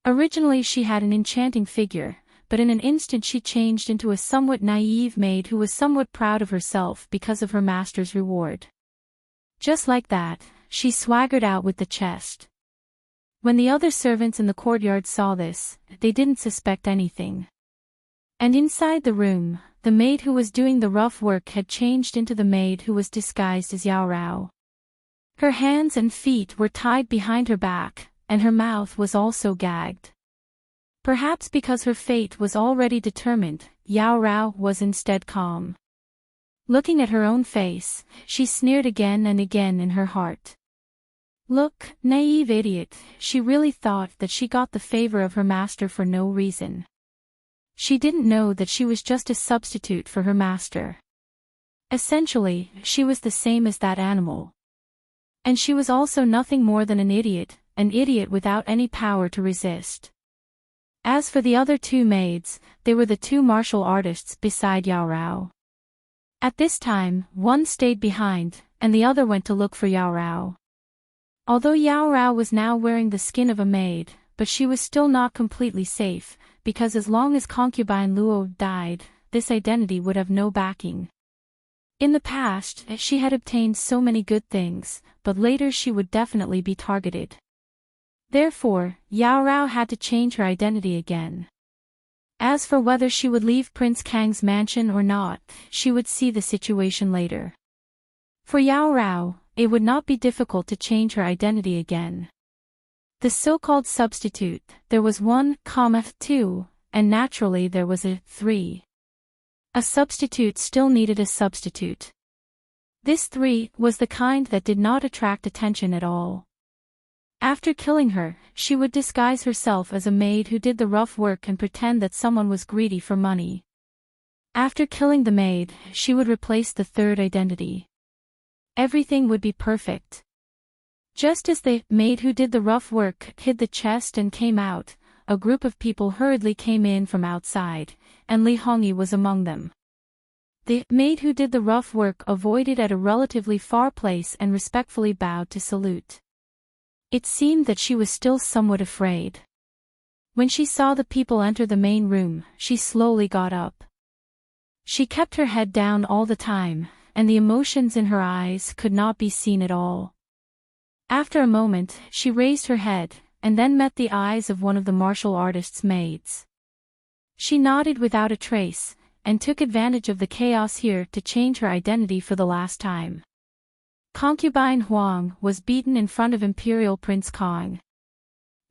Originally she had an enchanting figure, but in an instant she changed into a somewhat naive maid who was somewhat proud of herself because of her master's reward. Just like that, she swaggered out with the chest. When the other servants in the courtyard saw this, they didn't suspect anything. And inside the room, the maid who was doing the rough work had changed into the maid who was disguised as Yao Rao. Her hands and feet were tied behind her back, and her mouth was also gagged. Perhaps because her fate was already determined, Yao Rao was instead calm. Looking at her own face, she sneered again and again in her heart. Look, naive idiot, she really thought that she got the favor of her master for no reason. She didn't know that she was just a substitute for her master. Essentially, she was the same as that animal. And she was also nothing more than an idiot without any power to resist. As for the other two maids, they were the two martial artists beside Yao Rao. At this time, one stayed behind, and the other went to look for Yao Rao. Although Yao Rao was now wearing the skin of a maid, but she was still not completely safe, because as long as concubine Luo died, this identity would have no backing. In the past, she had obtained so many good things, but later she would definitely be targeted. Therefore, Yao Rao had to change her identity again. As for whether she would leave Prince Kang's mansion or not, she would see the situation later. For Yao Rao, it would not be difficult to change her identity again. The so-called substitute, there was 1, 2, and naturally there was a 3. A substitute still needed a substitute. This 3 was the kind that did not attract attention at all. After killing her, she would disguise herself as a maid who did the rough work and pretend that someone was greedy for money. After killing the maid, she would replace the third identity. Everything would be perfect. Just as the maid who did the rough work hid the chest and came out, a group of people hurriedly came in from outside, and Li Hongyi was among them. The maid who did the rough work avoided at a relatively far place and respectfully bowed to salute. It seemed that she was still somewhat afraid. When she saw the people enter the main room, she slowly got up. She kept her head down all the time, and the emotions in her eyes could not be seen at all. After a moment, she raised her head, and then met the eyes of one of the martial artist's maids. She nodded without a trace, and took advantage of the chaos here to change her identity for the last time. Concubine Wang was beaten in front of Imperial Prince Kong.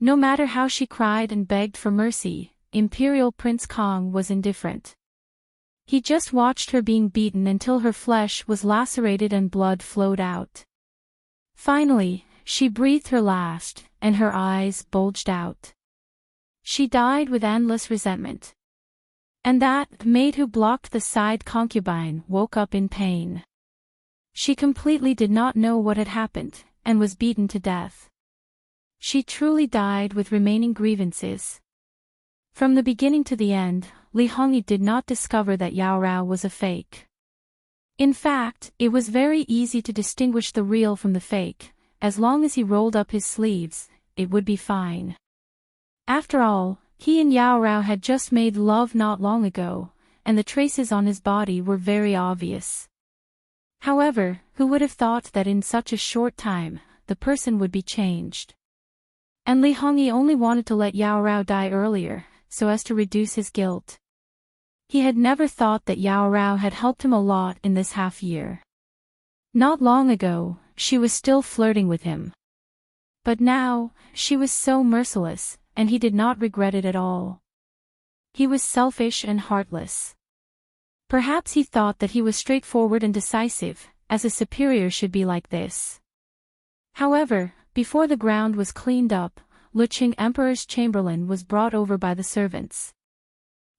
No matter how she cried and begged for mercy, Imperial Prince Kong was indifferent. He just watched her being beaten until her flesh was lacerated and blood flowed out. Finally, she breathed her last, and her eyes bulged out. She died with endless resentment. And that maid who blocked the side concubine woke up in pain. She completely did not know what had happened, and was beaten to death. She truly died with remaining grievances. From the beginning to the end, Li Hongyi did not discover that Yao Rao was a fake. In fact, it was very easy to distinguish the real from the fake. As long as he rolled up his sleeves, it would be fine. After all, he and Yao Rao had just made love not long ago, and the traces on his body were very obvious. However, who would have thought that in such a short time, the person would be changed? And Li Hongyi only wanted to let Yao Rao die earlier, so as to reduce his guilt. He had never thought that Yao Rao had helped him a lot in this half year. Not long ago, she was still flirting with him. But now, she was so merciless, and he did not regret it at all. He was selfish and heartless. Perhaps he thought that he was straightforward and decisive, as a superior should be like this. However, before the ground was cleaned up, Luqing Emperor's chamberlain was brought over by the servants.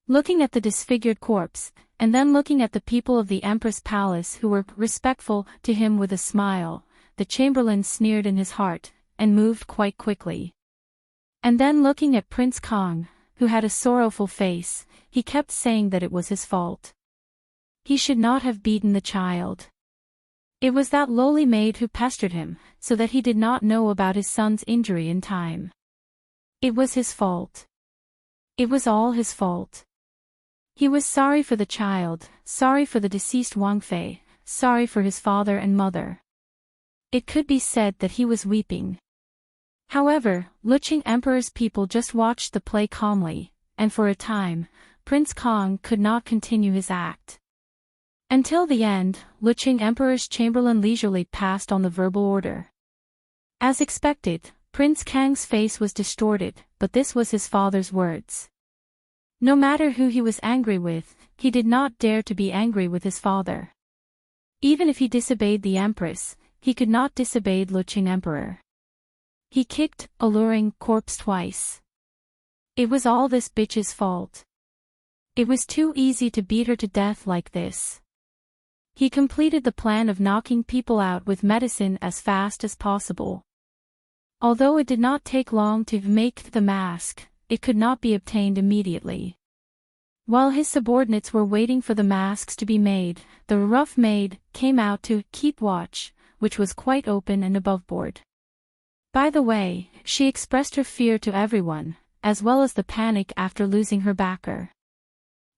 Looking at the disfigured corpse, and then looking at the people of the Empress Palace who were respectful to him with a smile, the chamberlain sneered in his heart, and moved quite quickly. And then looking at Prince Kong, who had a sorrowful face, he kept saying that it was his fault. He should not have beaten the child. It was that lowly maid who pestered him, so that he did not know about his son's injury in time. It was his fault. It was all his fault. He was sorry for the child, sorry for the deceased Wang Fei, sorry for his father and mother. It could be said that he was weeping. However, Luqing Emperor's people just watched the play calmly, and for a time, Prince Kong could not continue his act. Until the end, Luqing Emperor's chamberlain leisurely passed on the verbal order. As expected, Prince Kang's face was distorted, but this was his father's words. No matter who he was angry with, he did not dare to be angry with his father. Even if he disobeyed the Empress, he could not disobey Luqing Emperor. He kicked, alluring corpse twice. It was all this bitch's fault. It was too easy to beat her to death like this. He completed the plan of knocking people out with medicine as fast as possible. Although it did not take long to make the mask, it could not be obtained immediately. While his subordinates were waiting for the masks to be made, the rough maid came out to keep watch, which was quite open and aboveboard. By the way, she expressed her fear to everyone, as well as the panic after losing her backer.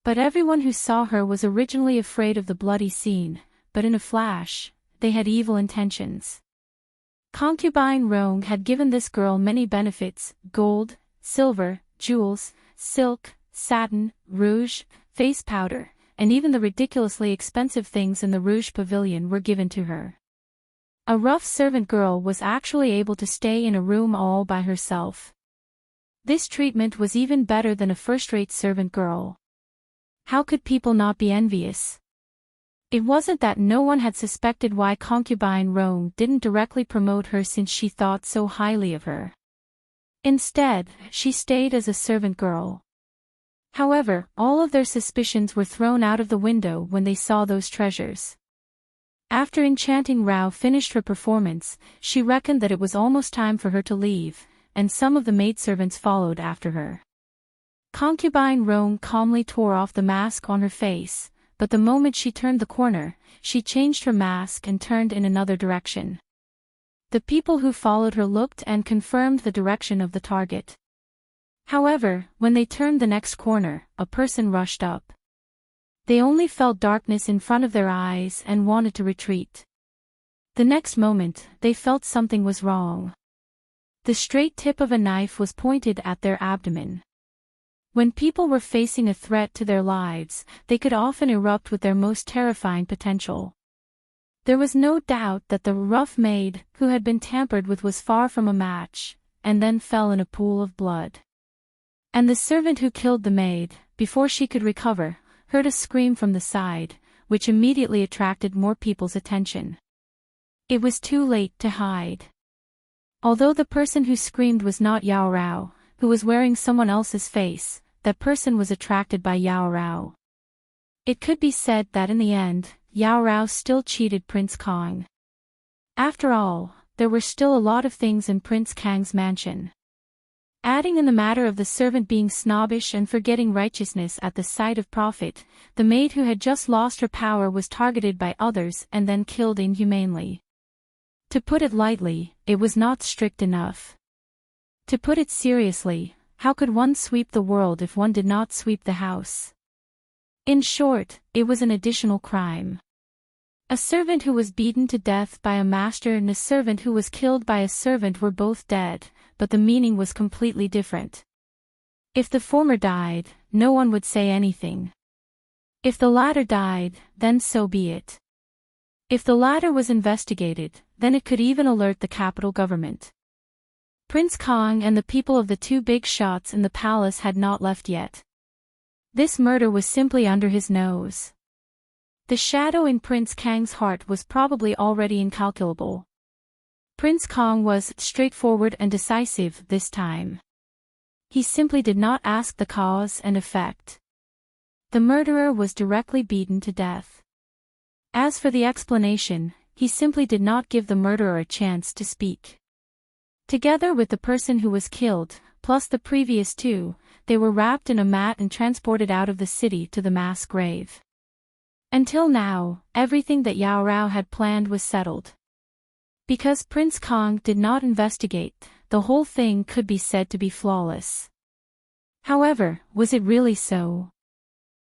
But everyone who saw her was originally afraid of the bloody scene, but in a flash, they had evil intentions. Concubine Rong had given this girl many benefits: gold, silver, jewels, silk, satin, rouge, face powder, and even the ridiculously expensive things in the Rouge Pavilion were given to her. A rough servant girl was actually able to stay in a room all by herself. This treatment was even better than a first-rate servant girl. How could people not be envious? It wasn't that no one had suspected why concubine Rong didn't directly promote her since she thought so highly of her. Instead, she stayed as a servant girl. However, all of their suspicions were thrown out of the window when they saw those treasures. After Enchanting Rao finished her performance, she reckoned that it was almost time for her to leave, and some of the maidservants followed after her. Concubine Rong calmly tore off the mask on her face, but the moment she turned the corner, she changed her mask and turned in another direction. The people who followed her looked and confirmed the direction of the target. However, when they turned the next corner, a person rushed up. They only felt darkness in front of their eyes and wanted to retreat. The next moment, they felt something was wrong. The straight tip of a knife was pointed at their abdomen. When people were facing a threat to their lives, they could often erupt with their most terrifying potential. There was no doubt that the rough maid who had been tampered with was far from a match, and then fell in a pool of blood. And the servant who killed the maid, before she could recover, heard a scream from the side, which immediately attracted more people's attention. It was too late to hide. Although the person who screamed was not Yao Rao, who was wearing someone else's face, that person was attracted by Yao Rao. It could be said that in the end, Yao Rao still cheated Prince Kang. After all, there were still a lot of things in Prince Kang's mansion. Adding in the matter of the servant being snobbish and forgetting righteousness at the sight of profit, the maid who had just lost her power was targeted by others and then killed inhumanely. To put it lightly, it was not strict enough. To put it seriously, how could one sweep the world if one did not sweep the house? In short, it was an additional crime. A servant who was beaten to death by a master and a servant who was killed by a servant were both dead, but the meaning was completely different. If the former died, no one would say anything. If the latter died, then so be it. If the latter was investigated, then it could even alert the capital government. Prince Kang and the people of the two big shots in the palace had not left yet. This murder was simply under his nose. The shadow in Prince Kang's heart was probably already incalculable. Prince Kang was straightforward and decisive this time. He simply did not ask the cause and effect. The murderer was directly beaten to death. As for the explanation, he simply did not give the murderer a chance to speak. Together with the person who was killed, plus the previous two, they were wrapped in a mat and transported out of the city to the mass grave. Until now, everything that Yao Rao had planned was settled. Because Prince Kang did not investigate, the whole thing could be said to be flawless. However, was it really so?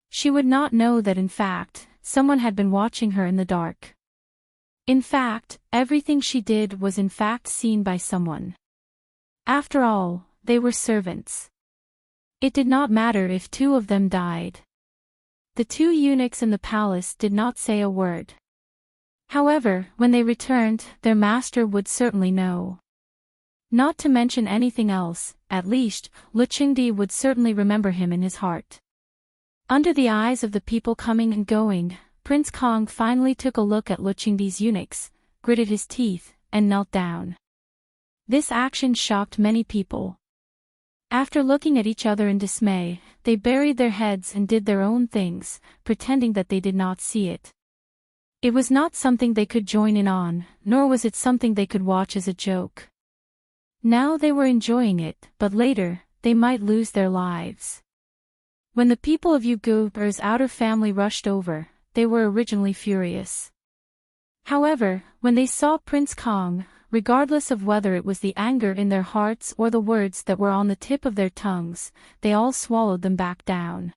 She would not know that in fact, someone had been watching her in the dark. In fact, everything she did was in fact seen by someone. After all, they were servants. It did not matter if two of them died. The two eunuchs in the palace did not say a word. However, when they returned, their master would certainly know. Not to mention anything else, at least, Lu Qingdi would certainly remember him in his heart. Under the eyes of the people coming and going, Prince Kang finally took a look at Lu Qingdi's eunuchs, gritted his teeth, and knelt down. This action shocked many people. After looking at each other in dismay, they buried their heads and did their own things, pretending that they did not see it. It was not something they could join in on, nor was it something they could watch as a joke. Now they were enjoying it, but later, they might lose their lives. When the people of Yuguber's outer family rushed over, they were originally furious. However, when they saw Prince Kang, regardless of whether it was the anger in their hearts or the words that were on the tip of their tongues, they all swallowed them back down.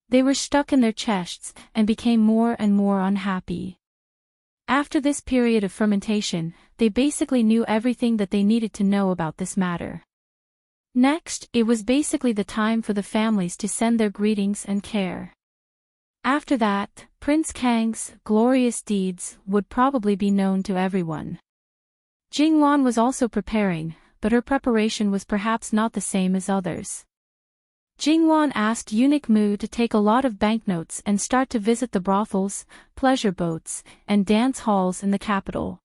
They were stuck in their chests and became more and more unhappy. After this period of fermentation, they basically knew everything that they needed to know about this matter. Next, it was basically the time for the families to send their greetings and care. After that, Prince Kang's glorious deeds would probably be known to everyone. Jingwan was also preparing, but her preparation was perhaps not the same as others. Jingwan asked Eunuch Mu to take a lot of banknotes and start to visit the brothels, pleasure boats, and dance halls in the capital.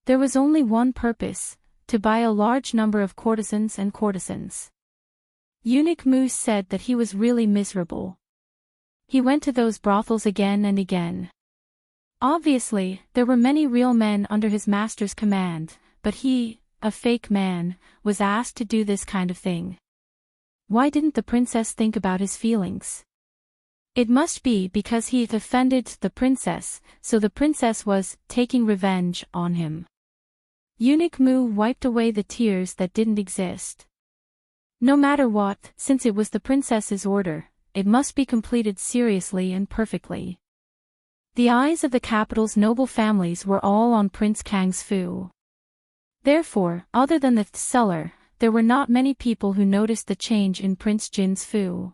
There was only one purpose: to buy a large number of courtesans and courtesans. Eunuch Mu said that he was really miserable. He went to those brothels again and again. Obviously, there were many real men under his master's command, but he, a fake man, was asked to do this kind of thing. Why didn't the princess think about his feelings? It must be because he had offended the princess, so the princess was taking revenge on him. Eunuch Mu wiped away the tears that didn't exist. No matter what, since it was the princess's order, it must be completed seriously and perfectly. The eyes of the capital's noble families were all on Prince Kang's fu. Therefore, other than the seller, there were not many people who noticed the change in Prince Jin's foo.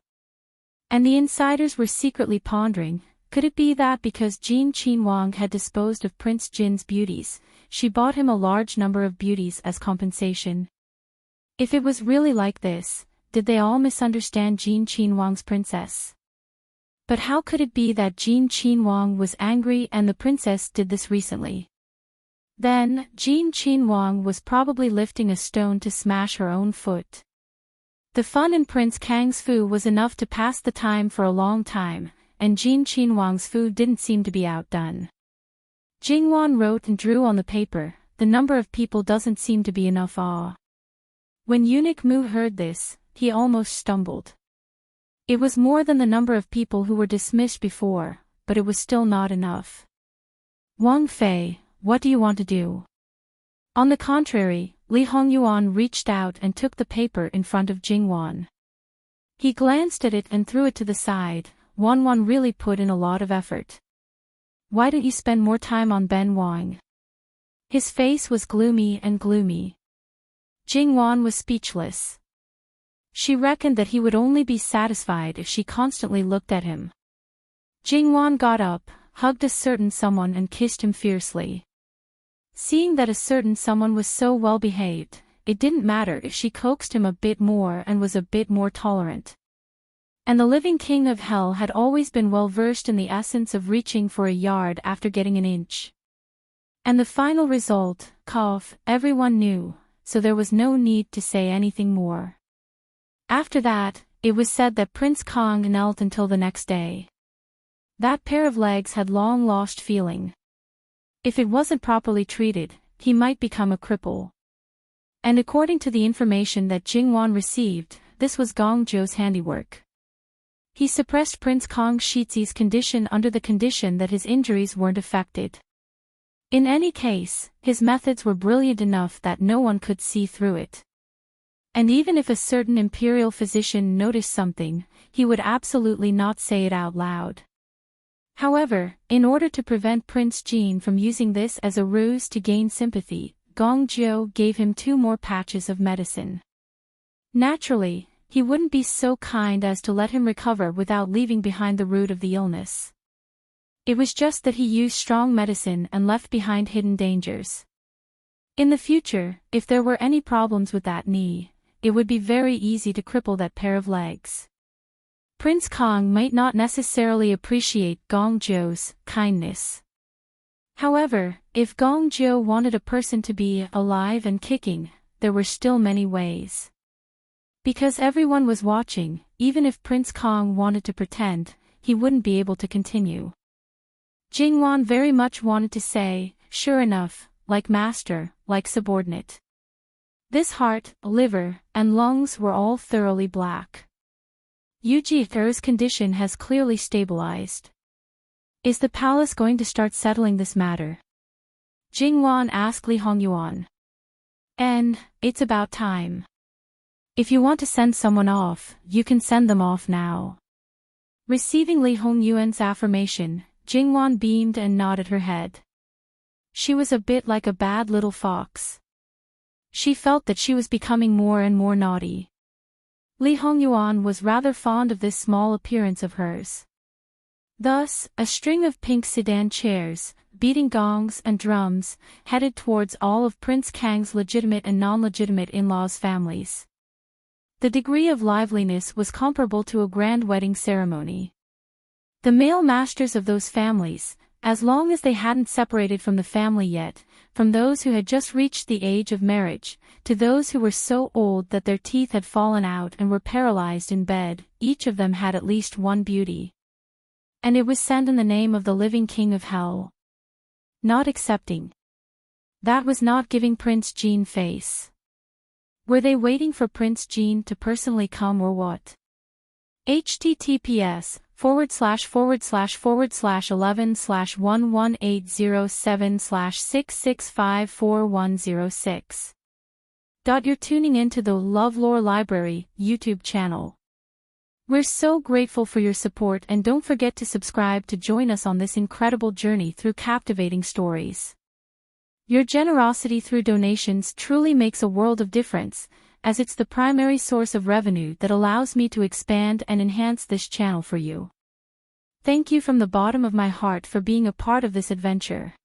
And the insiders were secretly pondering, could it be that because Jin Wang had disposed of Prince Jin's beauties, she bought him a large number of beauties as compensation? If it was really like this, did they all misunderstand Jin Wang's princess? But how could it be that Jin Wang was angry and the princess did this recently? Then, Jin Wang was probably lifting a stone to smash her own foot. The fun in Prince Kang's foo was enough to pass the time for a long time, and Jin Wang's foo didn't seem to be outdone. Jingwan wrote and drew on the paper, the number of people doesn't seem to be enough. When Eunuch Mu heard this, he almost stumbled. It was more than the number of people who were dismissed before, but it was still not enough. Wang Fei, what do you want to do? On the contrary, Li Hongyuan reached out and took the paper in front of Jingwan. He glanced at it and threw it to the side. Wan really put in a lot of effort. Why don't you spend more time on Ben Wang? His face was gloomy and gloomy. Jingwan was speechless. She reckoned that he would only be satisfied if she constantly looked at him. Jingwan got up, hugged a certain someone and kissed him fiercely. Seeing that a certain someone was so well behaved, it didn't matter if she coaxed him a bit more and was a bit more tolerant. And the living king of hell had always been well versed in the essence of reaching for a yard after getting an inch. And the final result, everyone knew, so there was no need to say anything more. After that, it was said that Prince Kong knelt until the next day. That pair of legs had long lost feeling. If it wasn't properly treated, he might become a cripple. And according to the information that Jingwan received, this was Gong Zhou's handiwork. He suppressed Prince Kong Shizi's condition under the condition that his injuries weren't affected. In any case, his methods were brilliant enough that no one could see through it. And even if a certain imperial physician noticed something, he would absolutely not say it out loud. However, in order to prevent Prince Jin from using this as a ruse to gain sympathy, Gong Zhou gave him 2 more patches of medicine. Naturally, he wouldn't be so kind as to let him recover without leaving behind the root of the illness. It was just that he used strong medicine and left behind hidden dangers. In the future, if there were any problems with that knee, it would be very easy to cripple that pair of legs. Prince Kong might not necessarily appreciate Gong Zhou's kindness. However, if Gong Zhou wanted a person to be alive and kicking, there were still many ways. Because everyone was watching, even if Prince Kong wanted to pretend, he wouldn't be able to continue. Jingwan very much wanted to say, sure enough, like master, like subordinate. This heart, liver, and lungs were all thoroughly black. Yuji's condition has clearly stabilized. Is the palace going to start settling this matter? Jingwan asked Li Hongyuan. And, it's about time. If you want to send someone off, you can send them off now. Receiving Li Hongyuan's affirmation, Jingwan beamed and nodded her head. She was a bit like a bad little fox. She felt that she was becoming more and more naughty. Li Hongyuan was rather fond of this small appearance of hers. Thus, a string of pink sedan chairs, beating gongs and drums, headed towards all of Prince Kang's legitimate and non-legitimate in-laws' families. The degree of liveliness was comparable to a grand wedding ceremony. The male masters of those families, as long as they hadn't separated from the family yet, from those who had just reached the age of marriage, to those who were so old that their teeth had fallen out and were paralyzed in bed, each of them had at least one beauty. And it was sent in the name of the living king of hell. Not accepting. That was not giving Prince Jin face. Were they waiting for Prince Jin to personally come or what? https://11/11807/6654106. You're tuning into the LoveLore Library YouTube channel. We're so grateful for your support and don't forget to subscribe to join us on this incredible journey through captivating stories. Your generosity through donations truly makes a world of difference, as it's the primary source of revenue that allows me to expand and enhance this channel for you. Thank you from the bottom of my heart for being a part of this adventure.